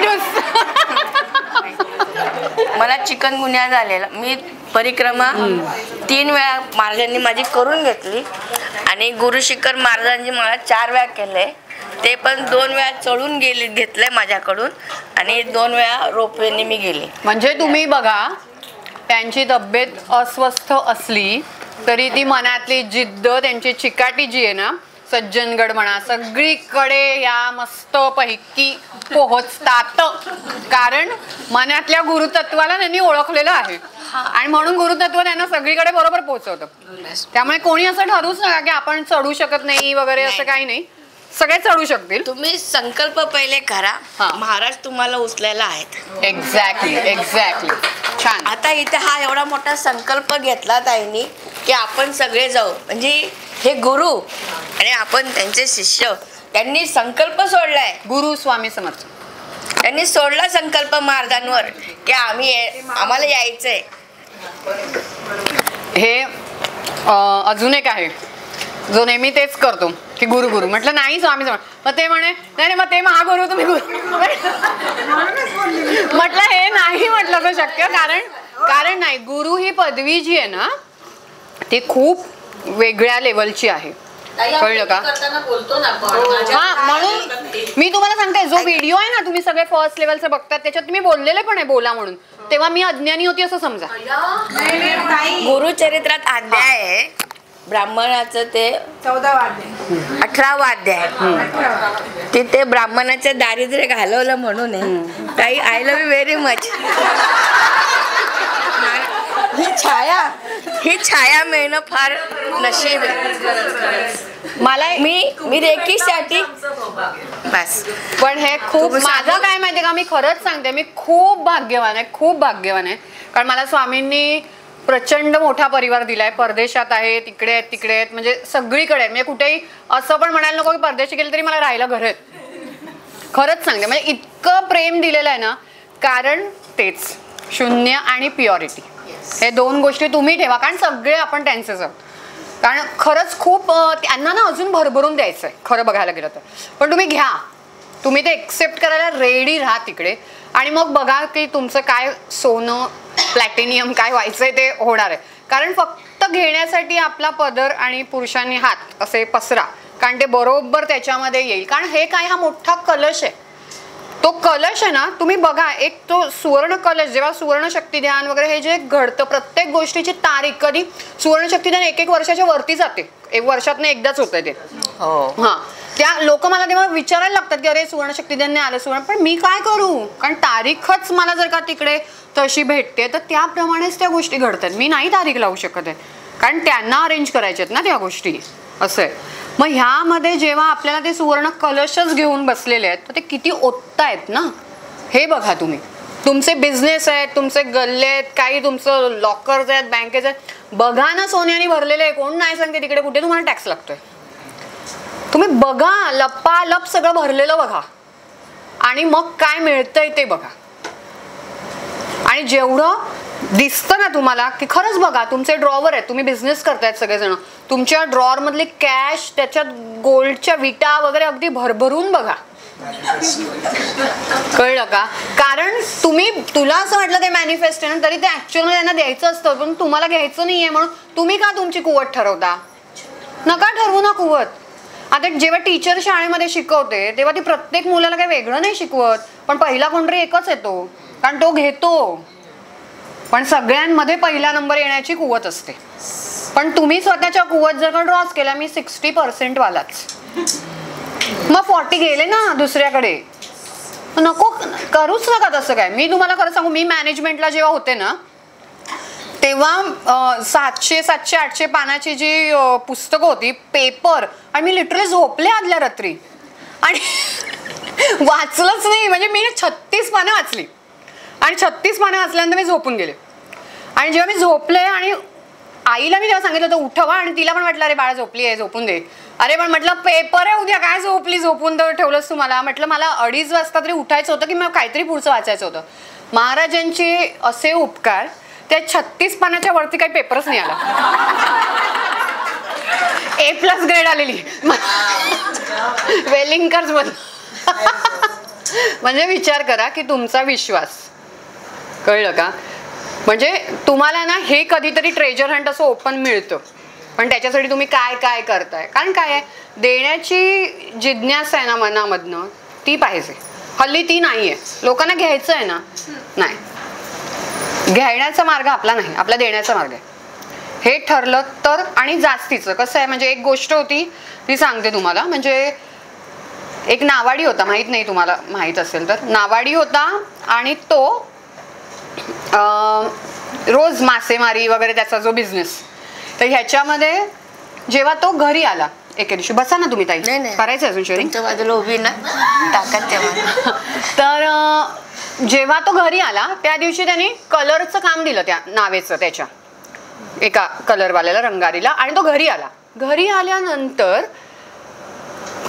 मला चिकनगुन्या झालेला. मी परिक्रमा 3 वेळा महाराजांनी माझी करून घेतली आणि गुरु शिखर महाराजांनी मला 4 वेळा केलंय. ते पण 2 वेळा चढून घेतलंय माझ्याकडून आणि 2 वेळा रोपवेने मी गेले. म्हणजे तुम्ही बघा, त्यांची तब्येत अस्वस्थ असली तरी ती मनातली जिद्द, त्यांची चिकाटी जी आहे ना, सज्जनगड म्हणा सगळीकडे या मस्त पैकी पोहोचतात, कारण मनातल्या गुरुतत्वाला त्यांनी ओळखलेलं आहे आणि म्हणून गुरुतत्व त्यांना सगळीकडे बरोबर पोहोचवतं. त्यामुळे कोणी असं ठरवूच नका की आपण चढू शकत नाही वगैरे, असं काही नाही, सगळे चढू शकतील. तुम्ही संकल्प पहिले करा, महाराज तुम्हाला उचलायला आहेत. Exactly exactly. छान. आता इथे हा एवढा मोठा संकल्प घेतला ताईंनी की आपण सगळे जाऊ, म्हणजे हे गुरु आणि आपण त्यांचे शिष्य, त्यांनी संकल्प सोडलाय. गुरु स्वामी समर्थ त्यांनी सोडला संकल्प महाराजांवर की आम्हाला यायचंय. हे अजून एक आहे जो नेहमी तेच करतो की गुरु गुरु म्हटलं नाही स्वामी समर्थ, मग ते म्हणे नाही मग ते महागुरु तुम्ही गुरु. म्हटलं हे नाही, म्हटलं तर शक्य, कारण नाही, गुरु ही पदवी जी आहे ना ती खूप वेगळ्या लेवलची आहे. कळलं का? हा, म्हणून मी तुम्हाला सांगते, जो व्हिडिओ आहे ना तुम्ही सगळे फर्स्ट लेवलचे बघतात त्याच्यात मी बोललेले पण आहे बोला म्हणून, तेव्हा मी अज्ञानी होती असं समजा. गुरुचरित्रात अध्याय आहे ब्राह्मणाचं, ते 18वा अध्याय. तिथे ब्राह्मणाच्या दारिद्र्य घालवलं म्हणून आहे. ताई, I love you very much. ही छाया मिळणं फार नशीब आहे मला. मी रेकीसाठी बस. पण हे खूप माझं काय माहितीये का, मी खरंच सांगते, मी खूप भाग्यवान आहे, खूप भाग्यवान आहे. कारण मला स्वामींनी प्रचंड मोठा परिवार दिलाय. परदेशात आहे, तिकडे आहेत, तिकडे आहेत, म्हणजे सगळीकडे आहेत. म्हणजे कुठेही असं पण म्हणायला नको की परदेशी गेलं तरी मला राहायला घर आहेत. खरंच सांगते, म्हणजे इतकं प्रेम दिलेलं आहे ना. कारण तेच शून्य आणि प्युरिटी हे दोन गोष्टी तुम्ही ठेवा, कारण सगळे आपण त्यांचेच आहोत. कारण खरंच खूप त्यांना ना अजून भरभरून द्यायचं आहे खरं बघायला गेलं तर. पण तुम्ही घ्या, तुम्ही ते एक्सेप्ट करायला रेडी राहा तिकडे, आणि मग बघा की तुमचं काय सोनं प्लॅटिनियम काय व्हायचंय ते होणार आहे. कारण फक्त घेण्यासाठी आपला पदर आणि पुरुषांनी हात असे पसरा, कारण ते बरोबर त्याच्यामध्ये येईल. कारण हे काय, हा मोठा कलश आहे. तो कलश आहे ना, तुम्ही बघा, एक तो सुवर्ण कलश, जेव्हा सुवर्ण शक्तिध्यान वगैरे हे जे घडतं, प्रत्येक गोष्टीची तारीख, कधी सुवर्ण शक्तिध्यान 1-1 वर्षाच्या वरती जाते, 1 वर्षातनं एकदाच होतंय ते. हा, त्या लोक मला तेव्हा विचारायला लागतात की अरे सुवर्ण शक्तिध्यान नाही आलं सुवर्ण, पण मी काय करू, कारण तारीखच मला जर का तिकडे तशी भेटते तर त्याप्रमाणेच त्या गोष्टी घडतात. मी नाही तारीख लावू शकत आहे, कारण त्यांना अरेंज करायच्यात ना त्या गोष्टी, असं आहे. मग ह्यामध्ये जेव्हा आपल्याला ते सुवर्ण कलशच घेऊन बसलेले आहेत तर ते किती ओततायत ना, हे बघा तुम्ही. तुमचे बिझनेस आहेत, तुमचे गल्ले आहेत, काही तुमचं लॉकर्स आहेत, बँकेच आहेत, बघा ना सोन्याने भरलेले आहे. कोण नाही सांगते तिकडे कुठे तुम्हाला टॅक्स लागतोय. तुम्ही बघा, लपालप सगळं भरलेलं बघा, आणि मग काय मिळतंय ते बघा. आणि जेवढं दिसतं ना तुम्हाला की खरंच बघा, तुमचे ड्रॉवर आहेत, तुम्ही बिझनेस करतायत सगळेजण, तुमच्या ड्रॉवर मधले कॅश, त्याच्यात गोल्डच्या विटा वगैरे अगदी भरभरून बघा. कळलं का? कारण तुला असं वाटलं ते मॅनिफेस्ट आहे ना, तरी ते ऍक्च्युअल त्यांना द्यायचं असतं, पण तुम्हाला घ्यायचं नाहीये. म्हणून तुम्ही का तुमची कुवत ठरवता? नका ठरवू ना कुवत. आता जेव्हा टीचर शाळेमध्ये शिकवते तेव्हा ती प्रत्येक मुलाला काही वेगळं नाही शिकवत, पण पहिला कोणतरी एकच येतो, कारण तो घेतो. पण सगळ्यांमध्ये पहिला नंबर येण्याची कुवत असते. पण तुम्ही स्वतःच्या कुवत जर का ड्रॉस केला, मी 60% वालाच, मग 40 गेले ना दुसऱ्याकडे. नको करूच नका तसं काय. मी तुम्हाला खरं सांगू, मी मॅनेजमेंटला जेव्हा होते ना तेव्हा 700-800 पानाची जी पुस्तकं होती, पेपर, आणि मी लिटरली झोपले आदल्या रात्री आणि वाचलंच नाही. म्हणजे मी 36 पानं वाचली, आणि 36 पानं वाचल्यानंतर मी झोपून गेले. आणि जेव्हा मी झोपले आणि आईला मी तेव्हा सांगितलं होतं उठवा, आणि तिला पण म्हटलं अरे बाळा झोपली आहे, झोपून दे. अरे पण म्हटलं पेपर आहे उद्या, काय झोपून तर ठेवलंस तुम्हाला. म्हटलं मला 2:30 वाजता तरी उठायचं होतं की मग काहीतरी पुढचं वाचायचं होतं. महाराजांचे असे उपकार, त्या 36 पानाच्या वरती काही पेपरच नाही आला. A+ ग्रेड आलेली वेलिंगकर्स बन. म्हणजे विचार करा की तुमचा विश्वास, कळलं का? म्हणजे तुम्हाला ना हे कधीतरी ट्रेजर हंट असं ओपन मिळतं, पण त्याच्यासाठी तुम्ही काय काय करताय. कारण काय आहे, देण्याची जिज्ञासा आहे ना मनामधनं, ती पाहिजे. हल्ली ती नाहीये. लोकांना घ्यायचं आहे ना, नाही, घेण्याचा मार्ग आपला नाही, आपला देण्याचा मार्ग आहे. हे ठरलं तर. आणि जास्तीचं कसं आहे, म्हणजे एक गोष्ट होती ती सांगते तुम्हाला. म्हणजे एक नावाडी होता, माहित नाही तुम्हाला माहित असेल तर, नावाडी होता, आणि तो रोज मासेमारी वगैरे त्याचा जो बिझनेस, तर ह्याच्यामध्ये जेव्हा तो घरी आला एके दिवशी, बसा ना तुम्ही ताई, करायचं अजून शेअरिंग बाजूला उभी ना टाकत तेव्हा. तर जेव्हा तो घरी आला त्या दिवशी त्यांनी कलरचं काम दिलं त्या नावेचं, त्याच्या एका कलरवाल्याला, रंगारीला. आणि तो घरी आला. घरी आल्यानंतर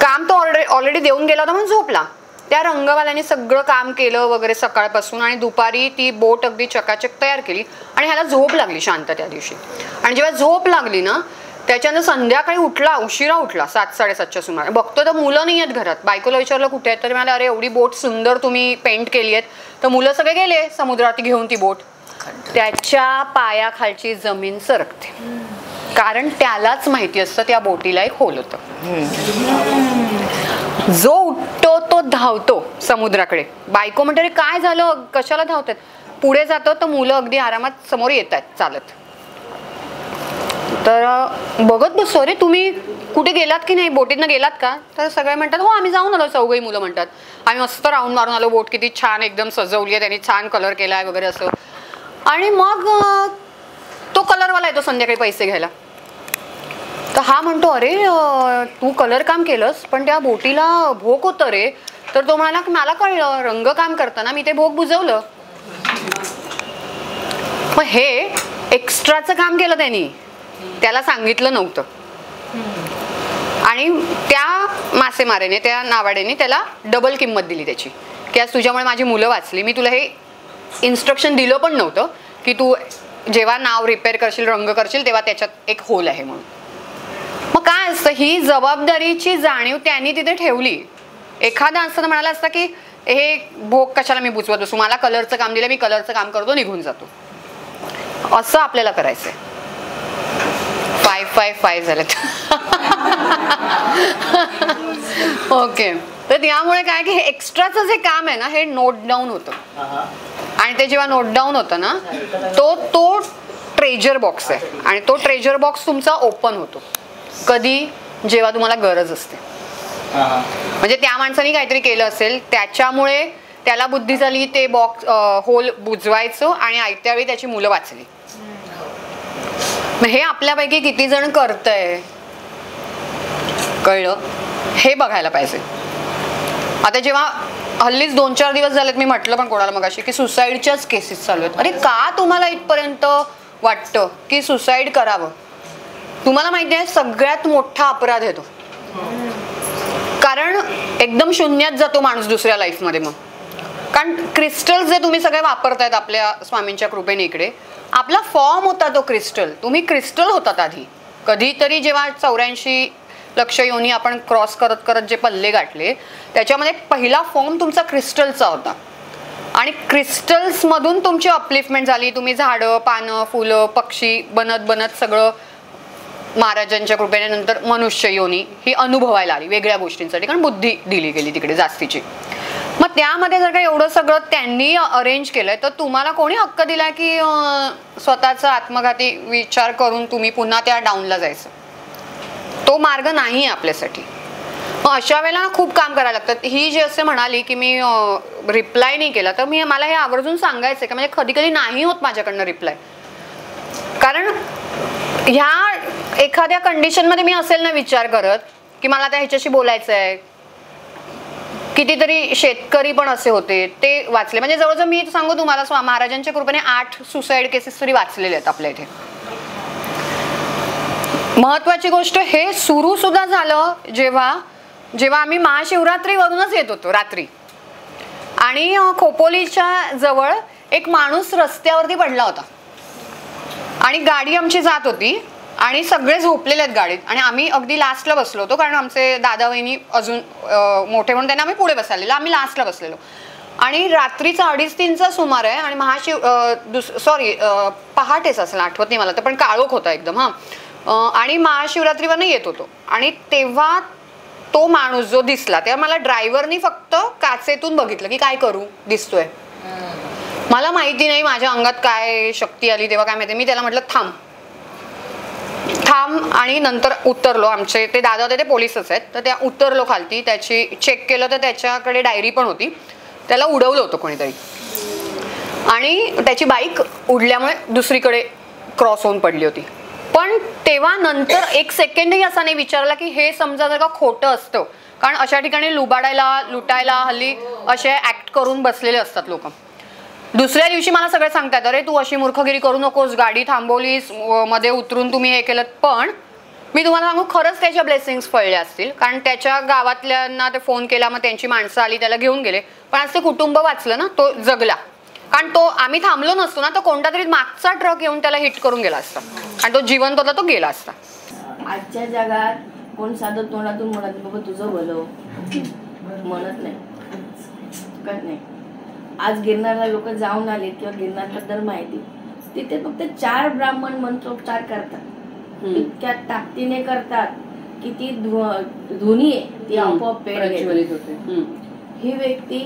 काम तो ऑलरेडी देऊन गेला होता म्हणून झोपला. त्या रंगवाल्याने सगळं काम केलं वगैरे सकाळपासून, आणि दुपारी ती बोट अगदी चकाचक तयार केली, आणि ह्याला झोप लागली शांत त्या दिवशी. आणि जेव्हा झोप लागली ना, त्याच्यानं संध्याकाळी उठला, उशिरा उठला, 7-7:30च्या सुमारे. बघतो तर मुलं नाही आहेत घरात. बायकोला विचारलं कुठे आहेत, तर मला अरे एवढी बोट सुंदर तुम्ही पेंट केली आहेत. तर मुलं सगळे गेले समुद्रात घेऊन ती बोट. त्याच्या पायाखालची जमीन सरकते. कारण त्यालाच माहिती असतं त्या बोटीला एक होल होतं. जो उठतो तो धावतो समुद्राकडे. बायको म्हणते रे काय झालं, कशाला धावतात. पुढे जातो तर मुलं अगदी आरामात समोर येत आहेत चालत. तर बघत बसतो, रे तुम्ही कुठे गेलात की नाही, बोटीतनं गेलात का. तर सगळे म्हणतात हो आम्ही जाऊन आलो. चौघही मुलं म्हणतात आम्ही मस्त राऊंड मारून आलो, बोट किती छान एकदम सजवली आहे, त्यांनी छान कलर केला आहे वगैरे असं. आणि मग तो कलरवाला येतो संध्याकाळी पैसे घ्यायला. तर हा म्हणतो अरे तू कलर काम केलंस पण त्या बोटीला भोग होतं रे. तर तो म्हणाला मला कळलं, रंगकाम करताना मी ते भोग बुजवलं. मग हे एक्स्ट्राचं काम केलं त्यांनी, त्याला सांगितलं नव्हतं. आणि त्या मासेमारेने त्या नावाड्याने त्याला डबल किंमत दिली त्याची, की आज तुझ्यामुळे माझी मुलं वाचली. मी तुला हे इन्स्ट्रक्शन दिलं पण नव्हतं की तू जेव्हा नाव रिपेअर करशील, रंग करशील, तेव्हा त्याच्यात एक होल आहे म्हणून. मग काय असतं, ही जबाबदारीची जाणीव त्यांनी तिथे ठेवली. एखादा असताना म्हणाला असता की हे भोग कशाला मी बुजवत असू, मला कलरचं काम दिलं, मी कलरचं काम करतो, निघून जातो. असं आपल्याला करायचंय. 555 झालेत. ओके. तर त्यामुळे काय की हे एक्स्ट्राचं जे काम आहे ना, हे नोट डाऊन होतं. आणि ते जेव्हा नोट डाऊन होतं ना, तो ट्रेजर बॉक्स आहे. आणि तो ट्रेजर बॉक्स तुमचा ओपन होतो कधी, जेव्हा तुम्हाला गरज असते. म्हणजे त्या माणसाने काहीतरी केलं असेल, त्याच्यामुळे त्याला बुद्धी झाली, ते बॉक्स होल बुजवायचं आणि आयत्या वेळी त्याची मुलं वाचली. हे आपल्यापैकी किती जण करतंय कळलं, हे बघायला पाहिजे. आता जेव्हा हल्लीच 2-4 दिवस झालेत, मी म्हटलं पण कोणाला मगाशी की सुसाईडच्याच केसेस चालू आहेत. अरे का तुम्हाला इथपर्यंत वाटतं की सुसाईड करावं. तुम्हाला माहिती आहे सगळ्यात मोठा अपराध आहे तो. कारण एकदम शून्यात जातो माणूस दुसऱ्या लाईफमध्ये. मग कारण क्रिस्टल जे तुम्ही सगळे वापरतायत आपल्या स्वामींच्या कृपेने इकडे, आपला फॉर्म होता तो क्रिस्टल. तुम्ही क्रिस्टल होतात आधी. कधीतरी जेव्हा 84 लक्ष योनी आपण क्रॉस करत करत जे पल्ले गाठले, त्याच्यामध्ये पहिला फॉर्म तुमचा क्रिस्टलचा होता. आणि क्रिस्टल्स मधून तुमची अपलिफ्टमेंट झाली. तुम्ही झाडं, पानं, फुलं, पक्षी बनत बनत सगळं महाराजांच्या कृपेने नंतर मनुष्य योनी ही अनुभवायला आली वेगळ्या गोष्टींसाठी, कारण बुद्धी दिली गेली तिकडे जास्तीची. मग त्यामध्ये जर का एवढं सगळं त्यांनी अरेंज केलंय, तर तुम्हाला कोणी हक्क दिला की स्वतःचा आत्मघाती विचार करून तुम्ही पुन्हा त्या डाऊनला जायचं. तो मार्ग नाही आहे आपल्यासाठी. मग अशा वेळेला खूप काम करायला लागतं. ही जे असे म्हणाली की मी रिप्लाय नाही केला, तर मला हे आवर्जून सांगायचं की म्हणजे कधी कधी नाही होत माझ्याकडनं रिप्लाय. कारण ह्या एखाद्या कंडिशनमध्ये मी असेल ना विचार करत की मला आता ह्याच्याशी बोलायचं आहे. कितीतरी शेतकरी पण असे होते, ते वाचले. म्हणजे जवळजवळ मी सांगू तुम्हाला महाराजांच्या कृपेने 8 सुसाईड केसेस तरी वाचलेले आहेत आपल्या इथे. महत्वाची गोष्ट हे सुरू सुद्धा झालं जेव्हा आम्ही महाशिवरात्रीवरूनच येत होतो रात्री. आणि खोपोलीच्या जवळ एक माणूस रस्त्यावरती पडला होता आणि गाडी आमची जात होती आणि सगळे झोपलेले आहेत गाडीत. आणि आम्ही अगदी लास्टला बसलो होतो, कारण आमचे दादा वहिनी अजून मोठे म्हणून त्यांना आम्ही पुढे बसलेलो, आम्ही लास्टला बसलेलो. आणि रात्रीचा 2:30-3चा सुमार आहे. आणि पहाटेच असलं, आठवत नाही मला, तर पण काळोख होता एकदम. आणि महाशिवरात्रीवरनं येत होतो. आणि तेव्हा तो माणूस जो दिसला, तेव्हा मला ड्रायव्हरनी फक्त काचेतून बघितलं की काय करू दिसतोय. मला माहिती नाही माझ्या अंगात काय शक्ती आली तेव्हा, काय माहिती. मी त्याला म्हटलं थांब. आणि नंतर उतरलो. आमचे ते दादा होते ते पोलीसच आहेत, तर त्या उतरलो खालती. त्याची चेक केलं तर त्याच्याकडे डायरी पण होती. त्याला उडवलं होतं कोणीतरी आणि त्याची बाईक उडल्यामुळे दुसरीकडे क्रॉस होऊन पडली होती. पण तेव्हा नंतर 1 सेकंडही असा नाही विचारला की हे समजा जर का खोटं असतं, कारण अशा ठिकाणी लुबाडायला लुटायला हल्ली असे ऍक्ट करून बसलेले असतात लोक. दुसऱ्या दिवशी मला सगळे सांगतात अरे तू अशी मूर्खगिरी करू नकोस, गाडी थांबवलीस, मध्ये उतरून तुम्ही हे केलं. पण मी तुम्हाला सांगू खरंच त्याच्या ब्लेसिंग्स फळल्या असतील, कारण त्याच्या गावातल्यांना ते फोन केला, मग त्यांची माणसं आली, त्याला घेऊन गेले. पण आज ते कुटुंब वाचलं ना, तो जगला. कारण तो आम्ही थांबलो नसतो ना, तर कोणता तरी मागचा ट्रक येऊन त्याला हिट करून गेला असता आणि तो जिवंत होता, तो गेला असता. आजच्या जगात कोण साधं तोंडातून म्हणत बाबा तुझं भलं म्हणत नाही, कळत नाही. आज गिरनारला लोक जाऊन आले किंवा गिरनारबद्दल माहिती, तिथे फक्त 4 ब्राह्मण मंत्रोच्चार करतात. इतक्या ताकदीने करतात की ती ध्वनी आहे ती आपोआप पेट होते. ही व्यक्ती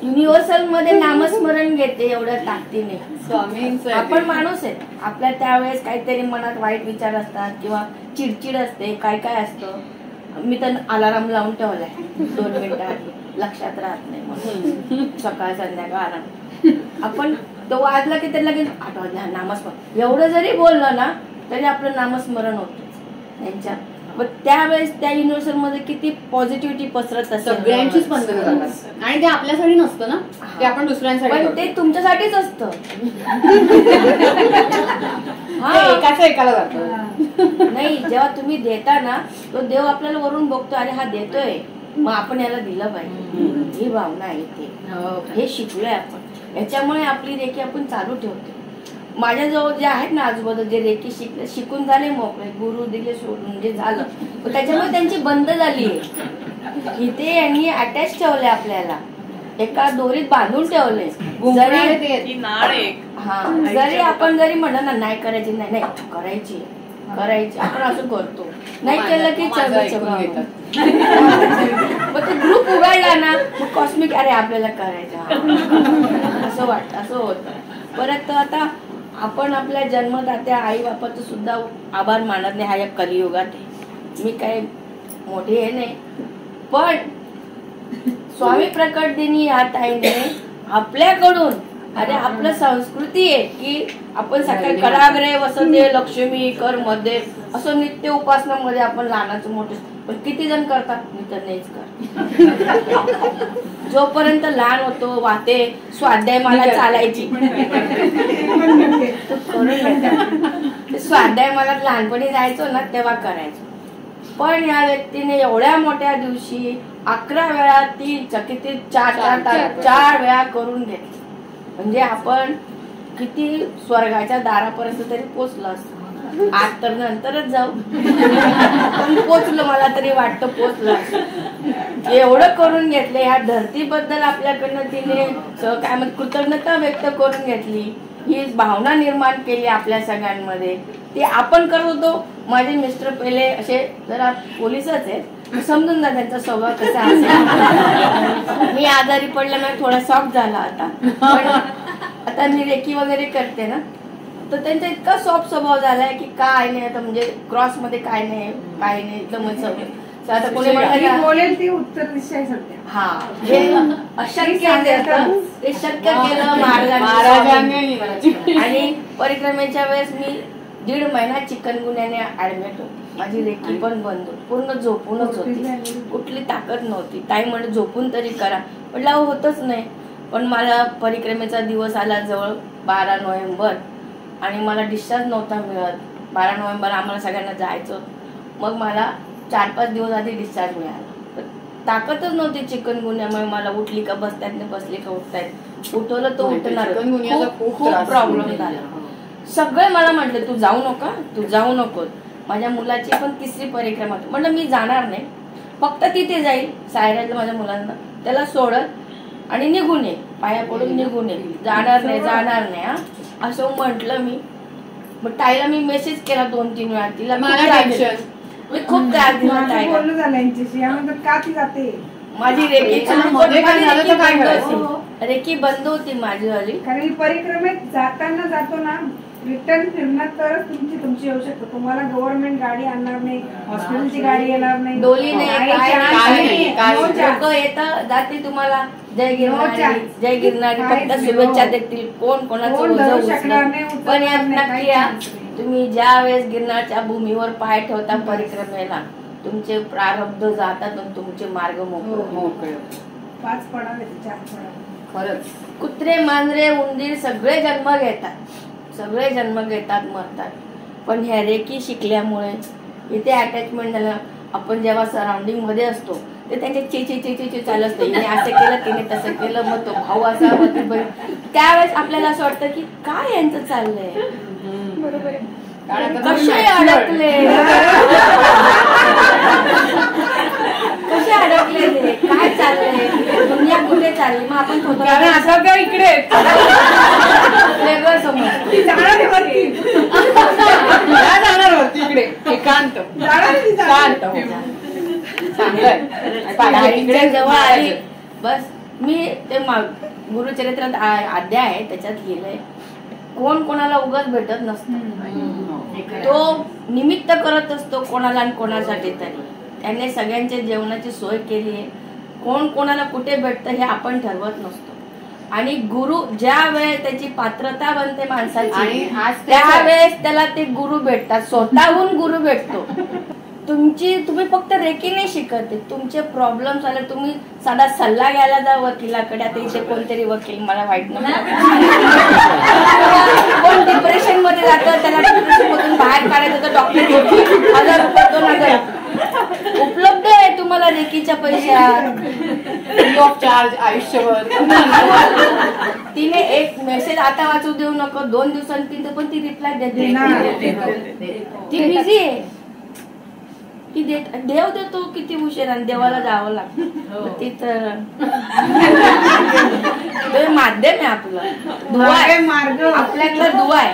युनिव्हर्सल मध्ये नामस्मरण घेते एवढ्या ताकदीने. स्वामींचं आपण माणूस आहे, आपल्या त्यावेळेस काहीतरी मनात वाईट विचार असतात किंवा चिडचिड असते, काय काय असतं. मी तर अलाराम लावून ठेवलाय 2 मिनिटात, लक्षात राहत नाही म्हणून सकाळ संध्याकाळ आराम. आपण तो वाजला की त्याला लगेच आठवलं नामस्मरण. एवढं जरी बोललं ना तरी आपलं नामस्मरण होतं त्यांच्या. मग त्यावेळेस त्या युनिव्हर्सल मध्ये किती पॉझिटिव्हिटी पसरत असते, सगळ्यांची स्पंदन करतात. आणि ते आपल्यासाठी नसतं ना, ते आपण दुसऱ्यांसाठी, पण ते तुमच्यासाठीच असतं. एकाच एकाला जातं. नाही, जेव्हा तुम्ही देता ना तो देव आपल्याला वरून बघतो, अरे हा देतोय मग आपण याला दिलं पाहिजे, ही भावना येते. हे शिकलोय आपण, याच्यामुळे आपली रेखी आपण चालू ठेवतो. माझ्याजवळ जे आहेत ना आजूबाजू जे रेखी शिकून झाले मोकळे, गुरु दिले सोडून जे झालं, त्याच्यामुळे त्यांची बंद झाली आहे. इथे यांनी अटॅच ठेवले आपल्याला, एका दोरीत बांधून ठेवले. जरी आपण जरी म्हणलं ना नाही करायची, नाही करायची करायची, आपण असं करतो. नाही केलं की मग ते ग्रुप उघडला ना मग कॉस्मिक अरे आपल्याला करायचं असं वाटतं, असं होतं. परत आता आपण आपल्या जन्मदात्या आई बापाचं सुद्धा आभार मानत नाही. हा या कलियुगात आहे, मी काय मोठी आहे नाही, पण स्वामी प्रकट दिनी या ताईने आपल्याकडून, अरे आपलं संस्कृती आहे की आपण सकाळी कराग्रे वसते लक्ष्मी कर मध्ये असं नित्य उपासनामध्ये आपण लहानाचं मोठे, पण किती जण करतात? मी तर नाहीच करत. जोपर्यंत लहान होतो वाते स्वाध्याय मला चालायची, स्वाध्याय मला लहानपणी जायचो ना तेव्हा करायचो. पण या व्यक्तीने एवढ्या मोठ्या दिवशी 11 वेळा ती चकिती 4 वेळा करून घेतली. म्हणजे आपण किती स्वर्गाच्या दारापर्यंत तरी पोचलो असतो. आज तर नंतरच जाऊ, पण पोचलो, मला तरी वाटतं पोचलो. एवढं करून घेतलं. ह्या धरतीबद्दल आपल्याकडनं तिने काय म्हणत कृतज्ञता व्यक्त करून घेतली, ही भावना निर्माण केली आपल्या सगळ्यांमध्ये. ते आपण करत होतो. माझे मिस्टर पहिले असे जरा पोलिसच आहेत, समजून जा त्यांचा स्वभाव कसा असेल. मी आजारी पडल्यामुळे थोडा सॉफ्ट झाला आता, पण आता मी रेकी वगैरे करते ना तर त्यांचा इतका सॉफ्ट स्वभाव झालाय की काय नाही आता, म्हणजे क्रॉस मध्ये काय नाही एकदम आता कोणी बोलेल ती उत्तर दिशा सध्या. हा, हे अशक्य ते शक्य केलं महाराजांनी. आणि परिक्रमेच्या वेळेस मी 1.5 महिना चिकनगुन्याने ऍडमिट होते. माझी रेकी पण बंद होती, पूर्ण झोपूनच होती, कुठली ताकद नव्हती. ताई म्हणजे झोपून तरी करा, म्हटलं होतच नाही. पण मला परिक्रमेचा दिवस आला जवळ 12 नोव्हेंबर आणि मला डिस्चार्ज नव्हता मिळत. 12 नोव्हेंबर आम्हाला सगळ्यांना जायचं. मग मला 4-5 दिवस आधी डिस्चार्ज मिळाला. ताकदच नव्हती चिकनगुन्यामुळे. मला उठली का बसतायत नाही, बसली का उठतायत, उठवलं तो उठणार. खूप प्रॉब्लेम झाला. सगळे मला म्हटले तू जाऊ नको. माझ्या मुलाची पण 3री परिक्रमा होती. म्हटलं मी जाणार नाही, फक्त तिथे जाईल सायराला माझ्या मुलांना त्याला सोडत आणि निघून ये, पाया पडून निघून ये, जाणार नाही हा असं म्हटलं मी. मग ताईला मी मेसेज केला 2-3 वेळा. तिला मी खूप त्रास दिला. माझी रेकी बंद होती माझी वाली. कारण परिक्रमेत जाताना जातो ना रिटर्न फिरणार तरच तुमची येऊ शकतो. तुम्हाला गव्हर्नमेंट गाडी आणणार नाही, हॉस्पिटलची गाडी येणार नाही, डोली नाही, लोक येतात जातील तुम्हाला जय गिरणारी फक्त शुभेच्छा देतील. कोण कोणाचं पण यात नक्की या तुम्ही ज्या वेळेस गिरणारच्या भूमीवर पाय ठेवता परिक्रमेला तुमचे प्रारब्ध जातात आणि तुमचे मार्ग मोकळे. 5 पडावे 4 पडावे. खरंच कुत्रे मांजरे उंदीर सगळे जन्म घेतात मरतात. पण ह्या रेकी शिकल्यामुळे इथे अटॅचमेंट झालं. आपण जेव्हा सराउंडिंग मध्ये असतो ते त्यांचे ची चालू असतं. हिने असं केलं तिने तसं केलं, मग तो भाऊ असा त्यावेळेस आपल्याला असं वाटतं की काय यांचं चाललंय, बरोबर आहे, कसे अडकले ते काय चाललंय, दुनिया कुठे चालली. मग आपण असं इकडे वेगळं समजतो. ताईंच्या जवळ आली बस. मी ते गुरुचरित्रात अध्याय आहे त्याच्यात लिहिलंय, कोण कोणाला उगाच भेटत नसतं, तो निमित्त करत असतो कोणाला आणि कोणासाठी तरी. त्याने सगळ्यांच्या जेवणाची सोय केली आहे. कोण कोणाला कुठे भेटतं हे आपण ठरवत नसतो. आणि गुरु ज्या वेळेस त्याची पात्रता बनते माणसाची त्यावेळेस त्याला ते गुरु भेटतात, स्वतःहून गुरु भेटतो. तुम्ही फक्त रेकी नाही शिकत, तुमचे प्रॉब्लेम्स आले तुम्ही साधा सल्ला घ्यायला जा वकिलाकडे. आता इथे कोणतरी वकील मला वाईट नाही, कोण डिप्रेशन मध्ये जातं त्याला डिप्रेशन मधून बाहेर काढायचं तर डॉक्टर 1000 रुपये 2000 उपलब्ध आहे तुम्हाला रेकीच्या पैशात, फ्री ऑफ चार्ज आयुष्यभर. तिने एक मेसेज आता वाचू देऊ नको, 2 दिवसांनी पण ती रिप्लाय देते. ती बिझी आहे, की देव देतो किती उशीर आणि देवाला जावं लागतं. ती तर माध्यम आहे आपलं, दुआ आहे, मार्ग आपल्यातला दुआ आहे.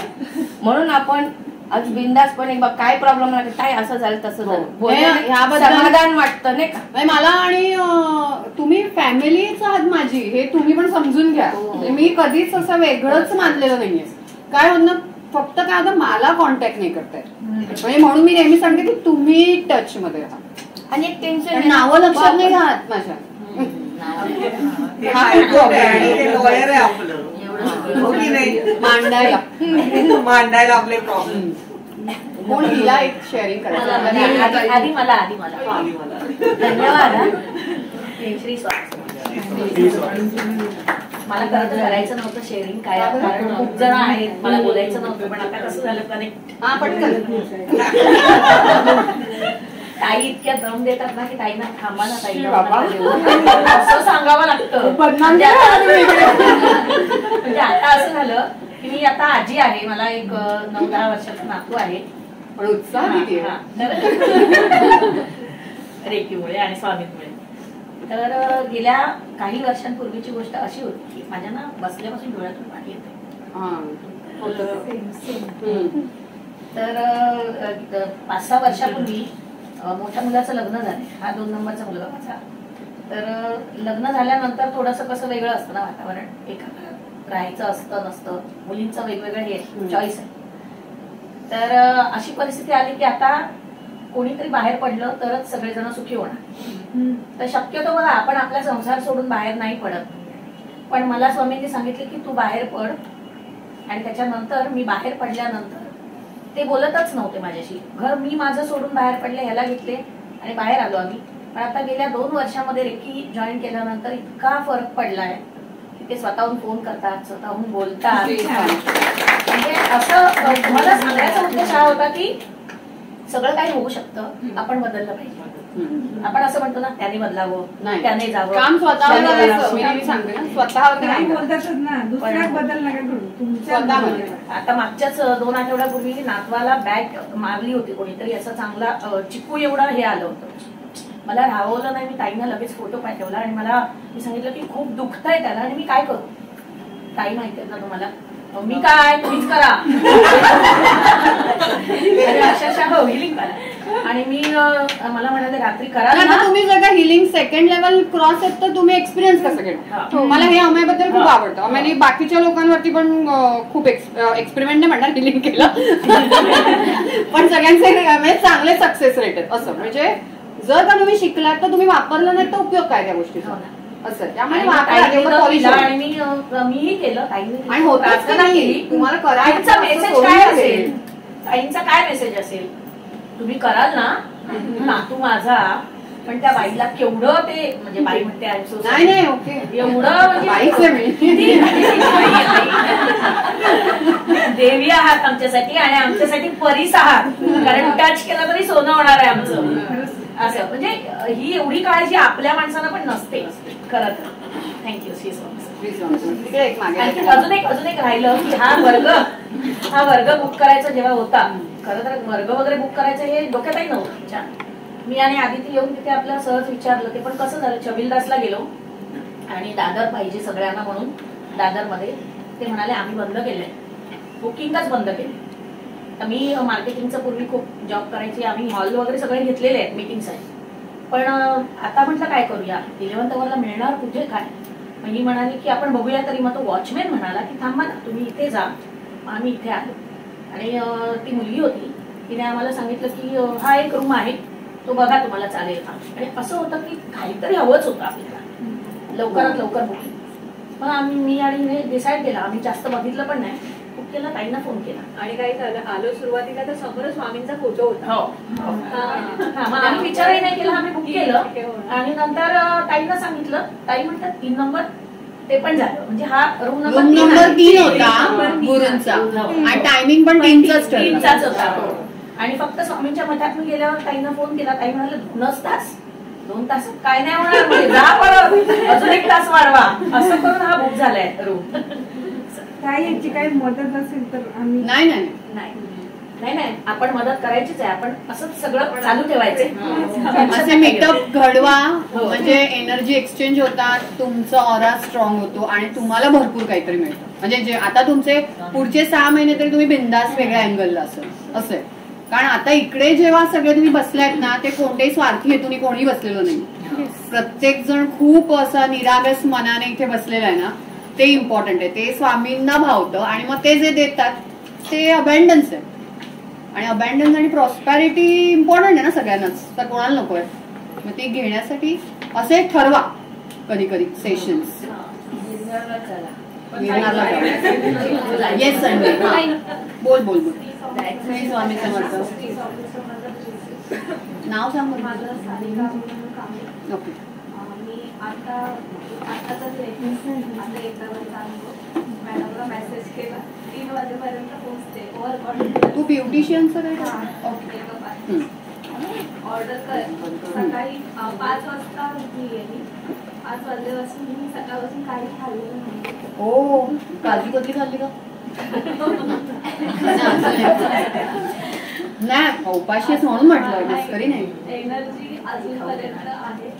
म्हणून आपण आज बिंदासपणे काय प्रॉब्लेम काय असं झालं तसं झालं समाधान वाटतं नाही का. मला आणि तुम्ही फॅमिलीच आहात माझी, हे तुम्ही पण समजून घ्या. मी कधीच असं वेगळंच मानलेलं नाहीये. काय म्हणणं फक्त काय आता मला कॉन्टॅक्ट नाही करतायत, म्हणजे म्हणून मी नेहमी सांगते की तुम्ही टच मध्ये राहा आणि एक टेन्शन नावं लक्षात नाही राहत माझ्या. मांडायला आपले प्रॉब्लेम. कोण हिला एक शेअरिंग करायचं आधी मला धन्यवाद. श्री मला करायचं नव्हतं शेअरिंग काय, कारण खूप जण आहेत, मला बोलायचं नव्हतं. पण आता कसं झालं कनेक्ट ताई इतक्या दम देतात ना की ताईंना थांबा ना, ताईंना असं सांगावं लागतं. म्हणजे आता असं झालं की मी आता आजी आहे, मला एक 9-10 वर्षाचा नातू आहे. पण उत्साह रेकीमुळे आणि स्वामींमुळे. तर गेल्या काही वर्षांपूर्वीची गोष्ट अशी होती की माझ्या ना बसल्यापासून डोळ्यातून पाणी येते. तर 5-6 वर्षापूर्वी मोठ्या मुलाचं लग्न झालं, हा 2 नंबरचा मुलगा माझा. तर लग्न झाल्यानंतर थोडंसं कसं वेगळं असतं ना वातावरण, एका राहायचं असतं नसतं, मुलींचं वेगवेगळं हे चॉईस आहे. तर अशी परिस्थिती आली की आता कोणीतरी बाहेर पडलं तरच सगळेजण सुखी होणार. तर शक्यतो बघा आपण आपला संसार सोडून बाहेर नाही पडत, पण मला स्वामींनी सांगितले की तू बाहेर पड. आणि त्याच्यानंतर मी बाहेर पडल्यानंतर ते बोलतच नव्हते माझ्याशी. घर मी माझं सोडून बाहेर पडले, ह्याला घेतले आणि बाहेर आलो आम्ही. पण आता गेल्या 2 वर्षामध्ये रेकी जॉईन केल्यानंतर इतका फरक पडलाय की ते स्वतःहून फोन करतात, स्वतःहून बोलतात. म्हणजे असं मला सांगायचा उद्देश हा होता की सगळं काही होऊ शकतं, आपण बदललं पाहिजे. आपण असं म्हणतो ना त्याने बदलावं, त्याने जावं, काम स्वतःवर आता मागच्याच 2 आठवड्यापूर्वी नातवाला बॅग मारली होती कोणीतरी, असं चांगला चिकू एवढा हे आलं होतं. मला राहवलं नाही, मी ताईंना लगेच फोटो पाठवला आणि मी सांगितलं की खूप दुखतंय त्याला आणि मी काय करू. ताई माहितीये ना तुम्हाला, मी काय तुम्हीच करा अक्षरशः हिलिंग करा. आणि मी मला म्हणाले रात्री करा ना. तुम्ही जर का हिलिंग सेकंड लेवल क्रॉस आहेत तर तुम्ही एक्सपिरियन्स कसं घेणार. मला हे अमेबद्दल खूप आवडतं. आम्ही बाकीच्या लोकांवरती पण खूप एक्सपेरिमेंट नाही म्हणणार, हिलिंग केलं पण सगळ्यांचे चांगले सक्सेस रेट आहेत. असं म्हणजे जर का तुम्ही शिकलात तर तुम्ही वापरलं नाही तर उपयोग काय त्या गोष्टीचा असं. त्यामुळे मीही केलं आणि होतच नाही. तुम्हाला करायचा मेसेज काय असेल, ताईंचा काय मेसेज असेल, तुम्ही कराल ना नातू माझा. पण त्या बाईला केवढं ते म्हणजे बाई म्हणते नाही ओके एवढं देवी आहात आमच्यासाठी आणि आमच्यासाठी परीस आहात, कारण टच केलं तरी सोनं होणार आहे आमचं. असं म्हणजे ही एवढी काळजी आपल्या माणसांना पण नसते खरं तर. थँक्यू. अजून एक राहिलं की हा वर्ग बुक करायचा जेव्हा होता, खरं तर वर्ग वगैरे बुक करायचं हे डोक्यातही नव्हतं. मी आणि आदिती येऊन तिथे आपल्याला सहज विचारलं. ते पण कसं झालं, छबिलदासला गेलो आणि दादर पाहिजे सगळ्यांना म्हणून दादरमध्ये ते म्हणाले आम्ही बंद केलंय, बुकिंगच बंद केले. तर मी मार्केटिंगचं पूर्वी खूप जॉब करायची, आम्ही हॉल वगैरे सगळे घेतलेले आहेत मीटिंगसाठी. पण आता म्हटलं काय करूया, 11th आवरला मिळणार कुठे काय. मग ही म्हणाली की आपण बघूया तरी. मग तो वॉचमॅन म्हणाला की थांबा ना, तुम्ही इथे जा. आम्ही इथे आलो आणि ती मुलगी होती, तिने आम्हाला सांगितलं की हा एक रूम आहे, तो बघा तुम्हाला चालेल का. आणि असं होतं की काहीतरी हवंच होतं आपल्याला, लवकरात लवकर बुकिंग. मग मी आणि हिने डिसाईड केला. आम्ही जास्त बघितलं पण नाही, बुक केला, ताईंना फोन केला. आणि काय झालं, आलो सुरुवातीला तर समोर स्वामींचा फोटो होता. मग आम्ही विचारही नाही केला, आम्ही बुक केलं. आणि नंतर ताईंना सांगितलं, ताई म्हणतात 3 नंबर, ते पण झालं. म्हणजे हा रूम नंबर 3 होता गुरूंचा आणि टायमिंग पण 3चाच होता. आणि फक्त स्वामींच्या मठात मी गेल्यावर ताईंना फोन केला. ताई म्हणाले 2 तास 2 तास काय नाही होणार, म्हणजे जा परत अजून 1 तास वाढवा. असं करून हा बुक झालाय रूम. काय याची काही मदत असेल तर आम्ही नाही नाही आपण मदत करायचीच आहे. आपण असंच सगळं चालू ठेवायचं. असे मीटअप घडवा, म्हणजे एनर्जी एक्सचेंज होतात, तुमचा ऑरा स्ट्रॉंग होतो आणि तुम्हाला भरपूर काहीतरी मिळतं. म्हणजे जे आता तुमचे पुढचे 6 महिने तरी तुम्ही बिंदास वेगळ्या अँगलला असं. कारण आता इकडे जेव्हा सगळे तुम्ही बसलायत ना, ते कोणत्याही स्वार्थी हेतून कोणी बसलेलं नाही. प्रत्येक जण खूप असा निरागस मनाने इथे बसलेला आहे ना, ते इम्पॉर्टंट आहे. ते स्वामींना भावतं आणि मग ते जे देतात ते अबँडन्स आहे. आणि अबँडन्स आणि प्रॉस्पॅरिटी इम्पॉर्टंट आहे ना सगळ्यांनाच, तर कोणाला नको आहे. मग ती घेण्यासाठी असे ठरवा कधी कधी सेशन्स. Yes Sunday. बोल स्वामी समर्थ. नाव सांग. ओके. मॅडमला मेसेज केला, 3 वाजेपर्यंत पोहोचते. तू ब्युटिशियनचं काय ऑर्डर कर. सकाळी 5 वाजता मी गेली. 5 वाजल्यापासून मी सकाळपासून काही खाल्लेलं नाही. ओ, काजू कतली खाल्ली का? नाही, उपाशीच म्हणून म्हटलं, मस्करी नाही. एनर्जी अजूनपर्यंत आहे.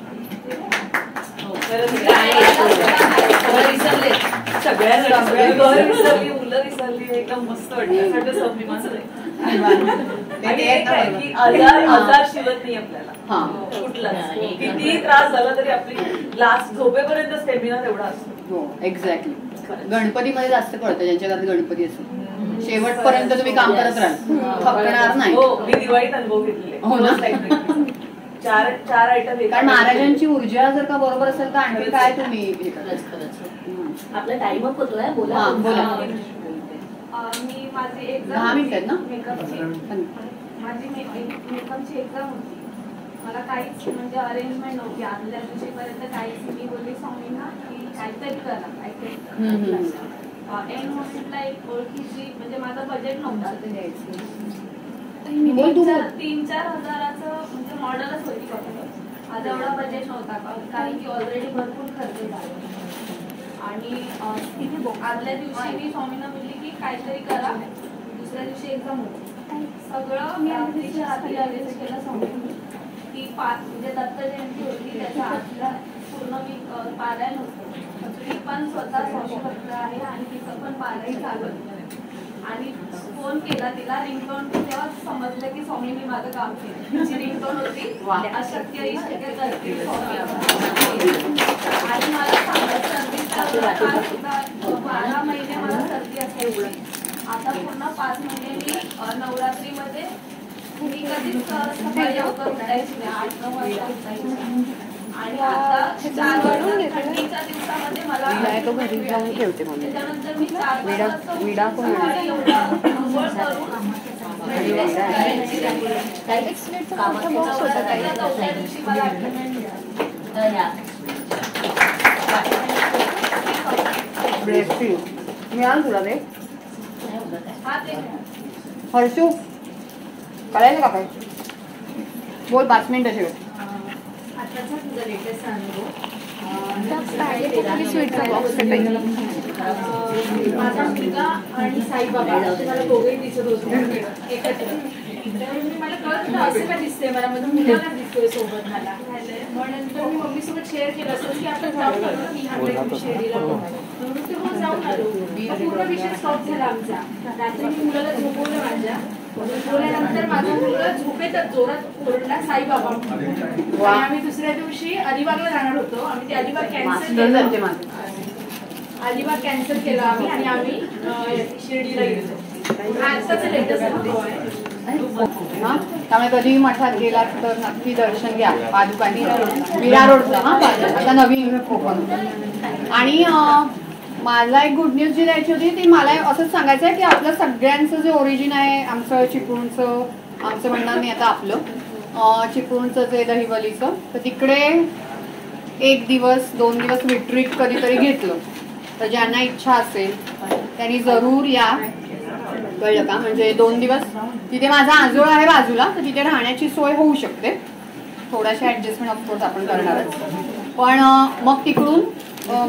मुलं विसरली, एकदम मस्त आजार शिवत नाही आपल्याला कुठला. किती त्रास झाला तरी आपली लास्ट झोपेपर्यंत स्टेमिना तेवढा असतो. हो, एक्झॅक्टली. गणपतीमध्ये जास्त कळतं, ज्यांच्या घरात गणपती असतो. शेवटपर्यंत तुम्ही काम करत राहाल, थकणार नाही. मी दिवाळीत अनुभव घेतलेले. हो ना. 4 आयटम. कारण महाराजांची ऊर्जा जर का बरोबर असेल तर आणखी काय तुम्ही आपला टाइम अप होतोय. बोला. मी माझी एक्झाम 10 मिनिट आहेत ना. माझी मेकअपची एक्झाम होती. मला काहीच म्हणजे अरेंजमेंट नव्हती आदल्या दिवशीपर्यंत काहीच. मी बोलली स्वामींना की काहीतरी करा, काहीतरी. एंड मोमेंटला एक ओळखीची, म्हणजे माझं बजेट नव्हतं, 3-4 हजाराचं म्हणजे मॉडेलच होती फक्त. माझा एवढा बजेट नव्हता, कारण की ऑलरेडी भरपूर खर्च झाला. आणि आदल्या दिवशी मी स्वामींना बोलली की काहीतरी करा, दुसऱ्या दिवशी एक्झाम होती. सगळं रात्रीच्या रात्री अरेंज केलं स्वामींनी. ती म्हणजे दत्त जयंती होती, त्याच्या आतला पूर्ण मी पारायण होतं. मी पण स्वतः स्वामी भक्त आहे आणि तिचं पण पारायण चालू. आणि फोन केला तिला, रिंगटोन, तेव्हा समजलं की स्वामींनी माझं काम केलं. तिची रिंगटोन होती अशक्य इशक्य करते स्वामी. आणि मला सर्दीचा 12 महिने मला सर्दी असायची. आता पूर्ण 5 महिने मी नवरात्रीमध्ये मी कधीच सकाळी लवकर उठायची नाही, 8-9 वाजता उठायची. आणि आता 4 वाजता थंडीच्या दिवसामध्ये मला घरी जाऊन ठेवते. त्याच्यानंतर मी 4 वाजता विडा कोण मिळाल तुला ते हर्षू कळायला का काय? बोल. 5 मिनिटं ठेव. आताचा तुझा लेटेस्ट अनुभव. माझा मुलगा आणि साईबाबा मला दोघेही दिसत होते एकत्र. मला कळत होतं असं का दिसतंय, मला माझा मुलगा का दिसतोय सोबत मला. मग नंतर मी मम्मीसोबत शेअर केलं असं की आपण जाऊन आलो ना शिर्डीला. म्हणून ते जाऊन आलो. पूर्ण विषय स्टॉप झाला आमचा. रात्री मी मुलाला झोपवलं माझ्या बोलल्यानंतर माझा मुलगा झोपेतच जोरात ओरडला साईबाबा. आणि आम्ही दुसऱ्या दिवशी अलिबागला जाणार होतो. आम्ही ते अलिबाग कॅन्सल केलं. अलिबाग कॅन्सल केलं आम्ही आणि आम्ही शिर्डीला गेलो. आजचं लेटेस्ट अनुभव आहे. त्यामुळे कधी मठात गेलात तर नक्की दर्शन घ्या पादुकांनी. विरा रोडचा आता नवीन ओपन. आणि मला एक गुड न्यूज जी द्यायची होती ती मला असंच सांगायचं आहे की आपलं सगळ्यांचं जे ओरिजिन आहे आमचं चिपळूणचं, आमचं म्हणणार नाही आता आपलं चिपळूणचं जे दहिवलीचं, तर तिकडे 1 दिवस 2 दिवस रिट्रीट कधीतरी घेतलं तर ज्यांना इच्छा असेल त्यांनी जरूर या. कळलं का? म्हणजे 2 दिवस तिथे माझा आजोळ आहे बाजूला, तर तिथे राहण्याची सोय होऊ शकते. थोड्याशा ऍडजस्टमेंट ऑफकोर्स आपण करणारच. पण मग तिकडून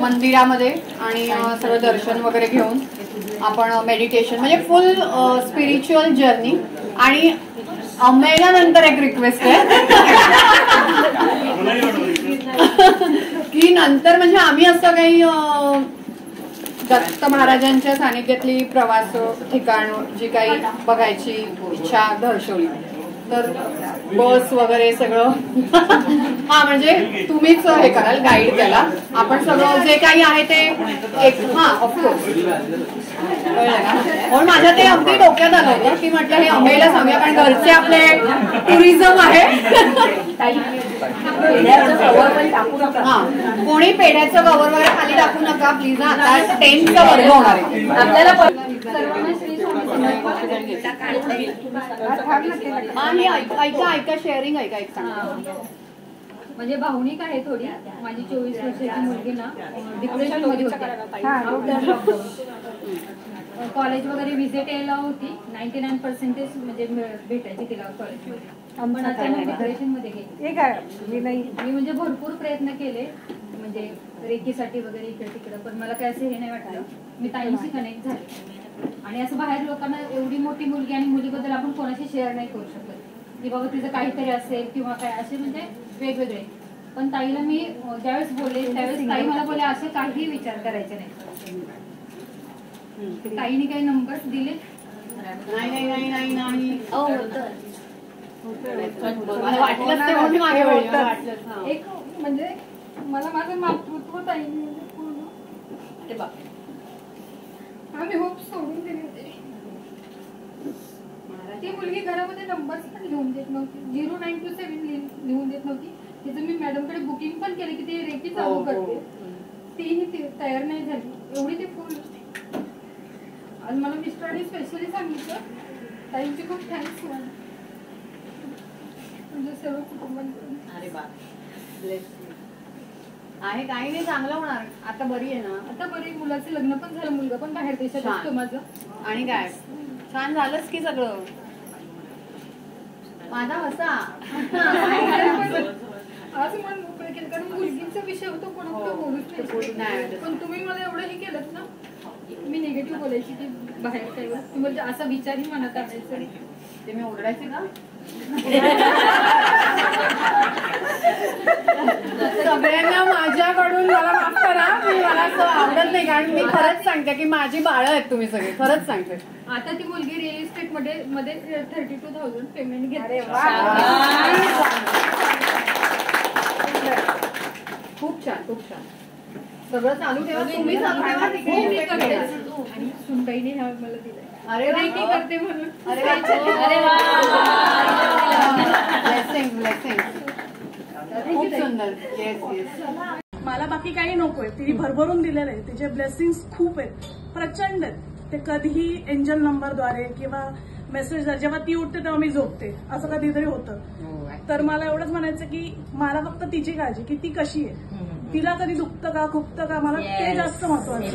मंदिरामध्ये आणि सगळं दर्शन वगैरे घेऊन आपण मेडिटेशन म्हणजे फुल स्पिरिच्युअल जर्नी. आणि महिन्यानंतर एक रिक्वेस्ट आहे की नंतर म्हणजे आम्ही असं काही दत्त महाराजांच्या सानिध्यातली प्रवास ठिकाण जी काही बघायची इच्छा दर्शवली तर बस वगैरे सगळं म्हणजे तुम्हीच हे कराल, गाईड त्याला. आपण सगळं जे काही आहे ते एक ऑफकोर्स म्हणून माझ्या ते अगदी डोक्यात आलं होतं की म्हटलं हे अमेला सांगूया कारण घरचे आपले टुरिझम आहे. कोणी पेढ्याचं कव्हर वगैरे खाली टाकू नका प्लीज. आता 10th वर्ग होणार आहे आपल्याला. ऐका शेअरिंग ऐका एक म्हणजे भावनिक आहे थोडी. माझी 24 वर्षाची मुलगी ना डिप्रेशन मध्ये होती. कॉलेज वगैरे व्हिजिट यायला होती. 99% म्हणजे भेटायची तिला कॉलेजमध्ये. पण आता मी डिप्रेशन मध्ये गेली. मी म्हणजे भरपूर प्रयत्न केले म्हणजे रेकीसाठी वगैरे इकडे तिकडे, पण मला काय असं हे नाही वाटलं. मी ताईंशी कनेक्ट झाले आणि असं बाहेर लोकांना एवढी मोठी मुलगी आणि मुलीबद्दल आपण कोणाशी शेअर नाही करू शकत की बाबा तिचं काहीतरी असेल किंवा काय असे म्हणजे वेगवेगळे. पण ताईला मी ज्यावेळेस बोलले त्यावेळेस ताई मला बोलले असे काही विचार करायचे नाही. ताईने काही नंबर दिले नाही. एक म्हणजे मला माझं मातृत्व ताईने आम्ही होप सोडून दिले होते. ती मुलगी घरामध्ये नंबर्स पण लिहून देत नव्हती. 0927 लिहून देत नव्हती. तिचं मी मॅडमकडे बुकिंग पण केलं की ती रेकी चालू करते. तीही तयार नाही झाली. एवढी ती फुल. आज मला मिस्टरांनी स्पेशली सांगितलं ताईंचे खूप थँक्स म्हणजे सर्व कुटुंबांकडून. आहे काही नाही, चांगलं होणार. आता बरी आहे ना? आता बरी. मुलाचं लग्न पण झालं. मुलगा पण बाहेर देशात असतो माझं. आणि काय छान झालंच की सगळं. माझा हसा आज मन मोकळं केलं कारण मुलगीचा विषय होतो कोणाकडे बोलूच नाही. पण तुम्ही मला एवढं हे केलं ना. मी निगेटिव्ह बोलायची की बाहेर काही म्हणजे असा विचारही मनात आणायचं. ते मी ओरडायचे का? सगळ्यांना माझ्याकडून मला माफ करा. मला असं आवडत नाही कारण मी खरंच सांगते की माझी बाळं आहेत तुम्ही सगळे. खरंच सांगते. आता ती मुलगी रिअल इस्टेट मध्ये 32,000 पेमेंट घेते. खूप छान खूप छान. सगळं चालू ठेवा. तुम्ही चालू ठेवा. आणि सुनबाईने ह्या मला दिलाय. अरे रेकी करते म्हणून. खूप सुंदर. Yes yes. मला बाकी काही नकोय. तिने भरभरून दिलेलं आहे. तिचे ब्लेसिंग्स खूप आहेत, प्रचंड आहेत. ते कधीही एंजल नंबरद्वारे किंवा मेसेज जेव्हा ती उठते तेव्हा मी झोपते असं कधीतरी होतं. तर मला एवढंच म्हणायचं की मला फक्त तिची काळजी की ती कशी आहे, तिला कधी दुखतं का खुपतं का, मला ते जास्त महत्वाचं.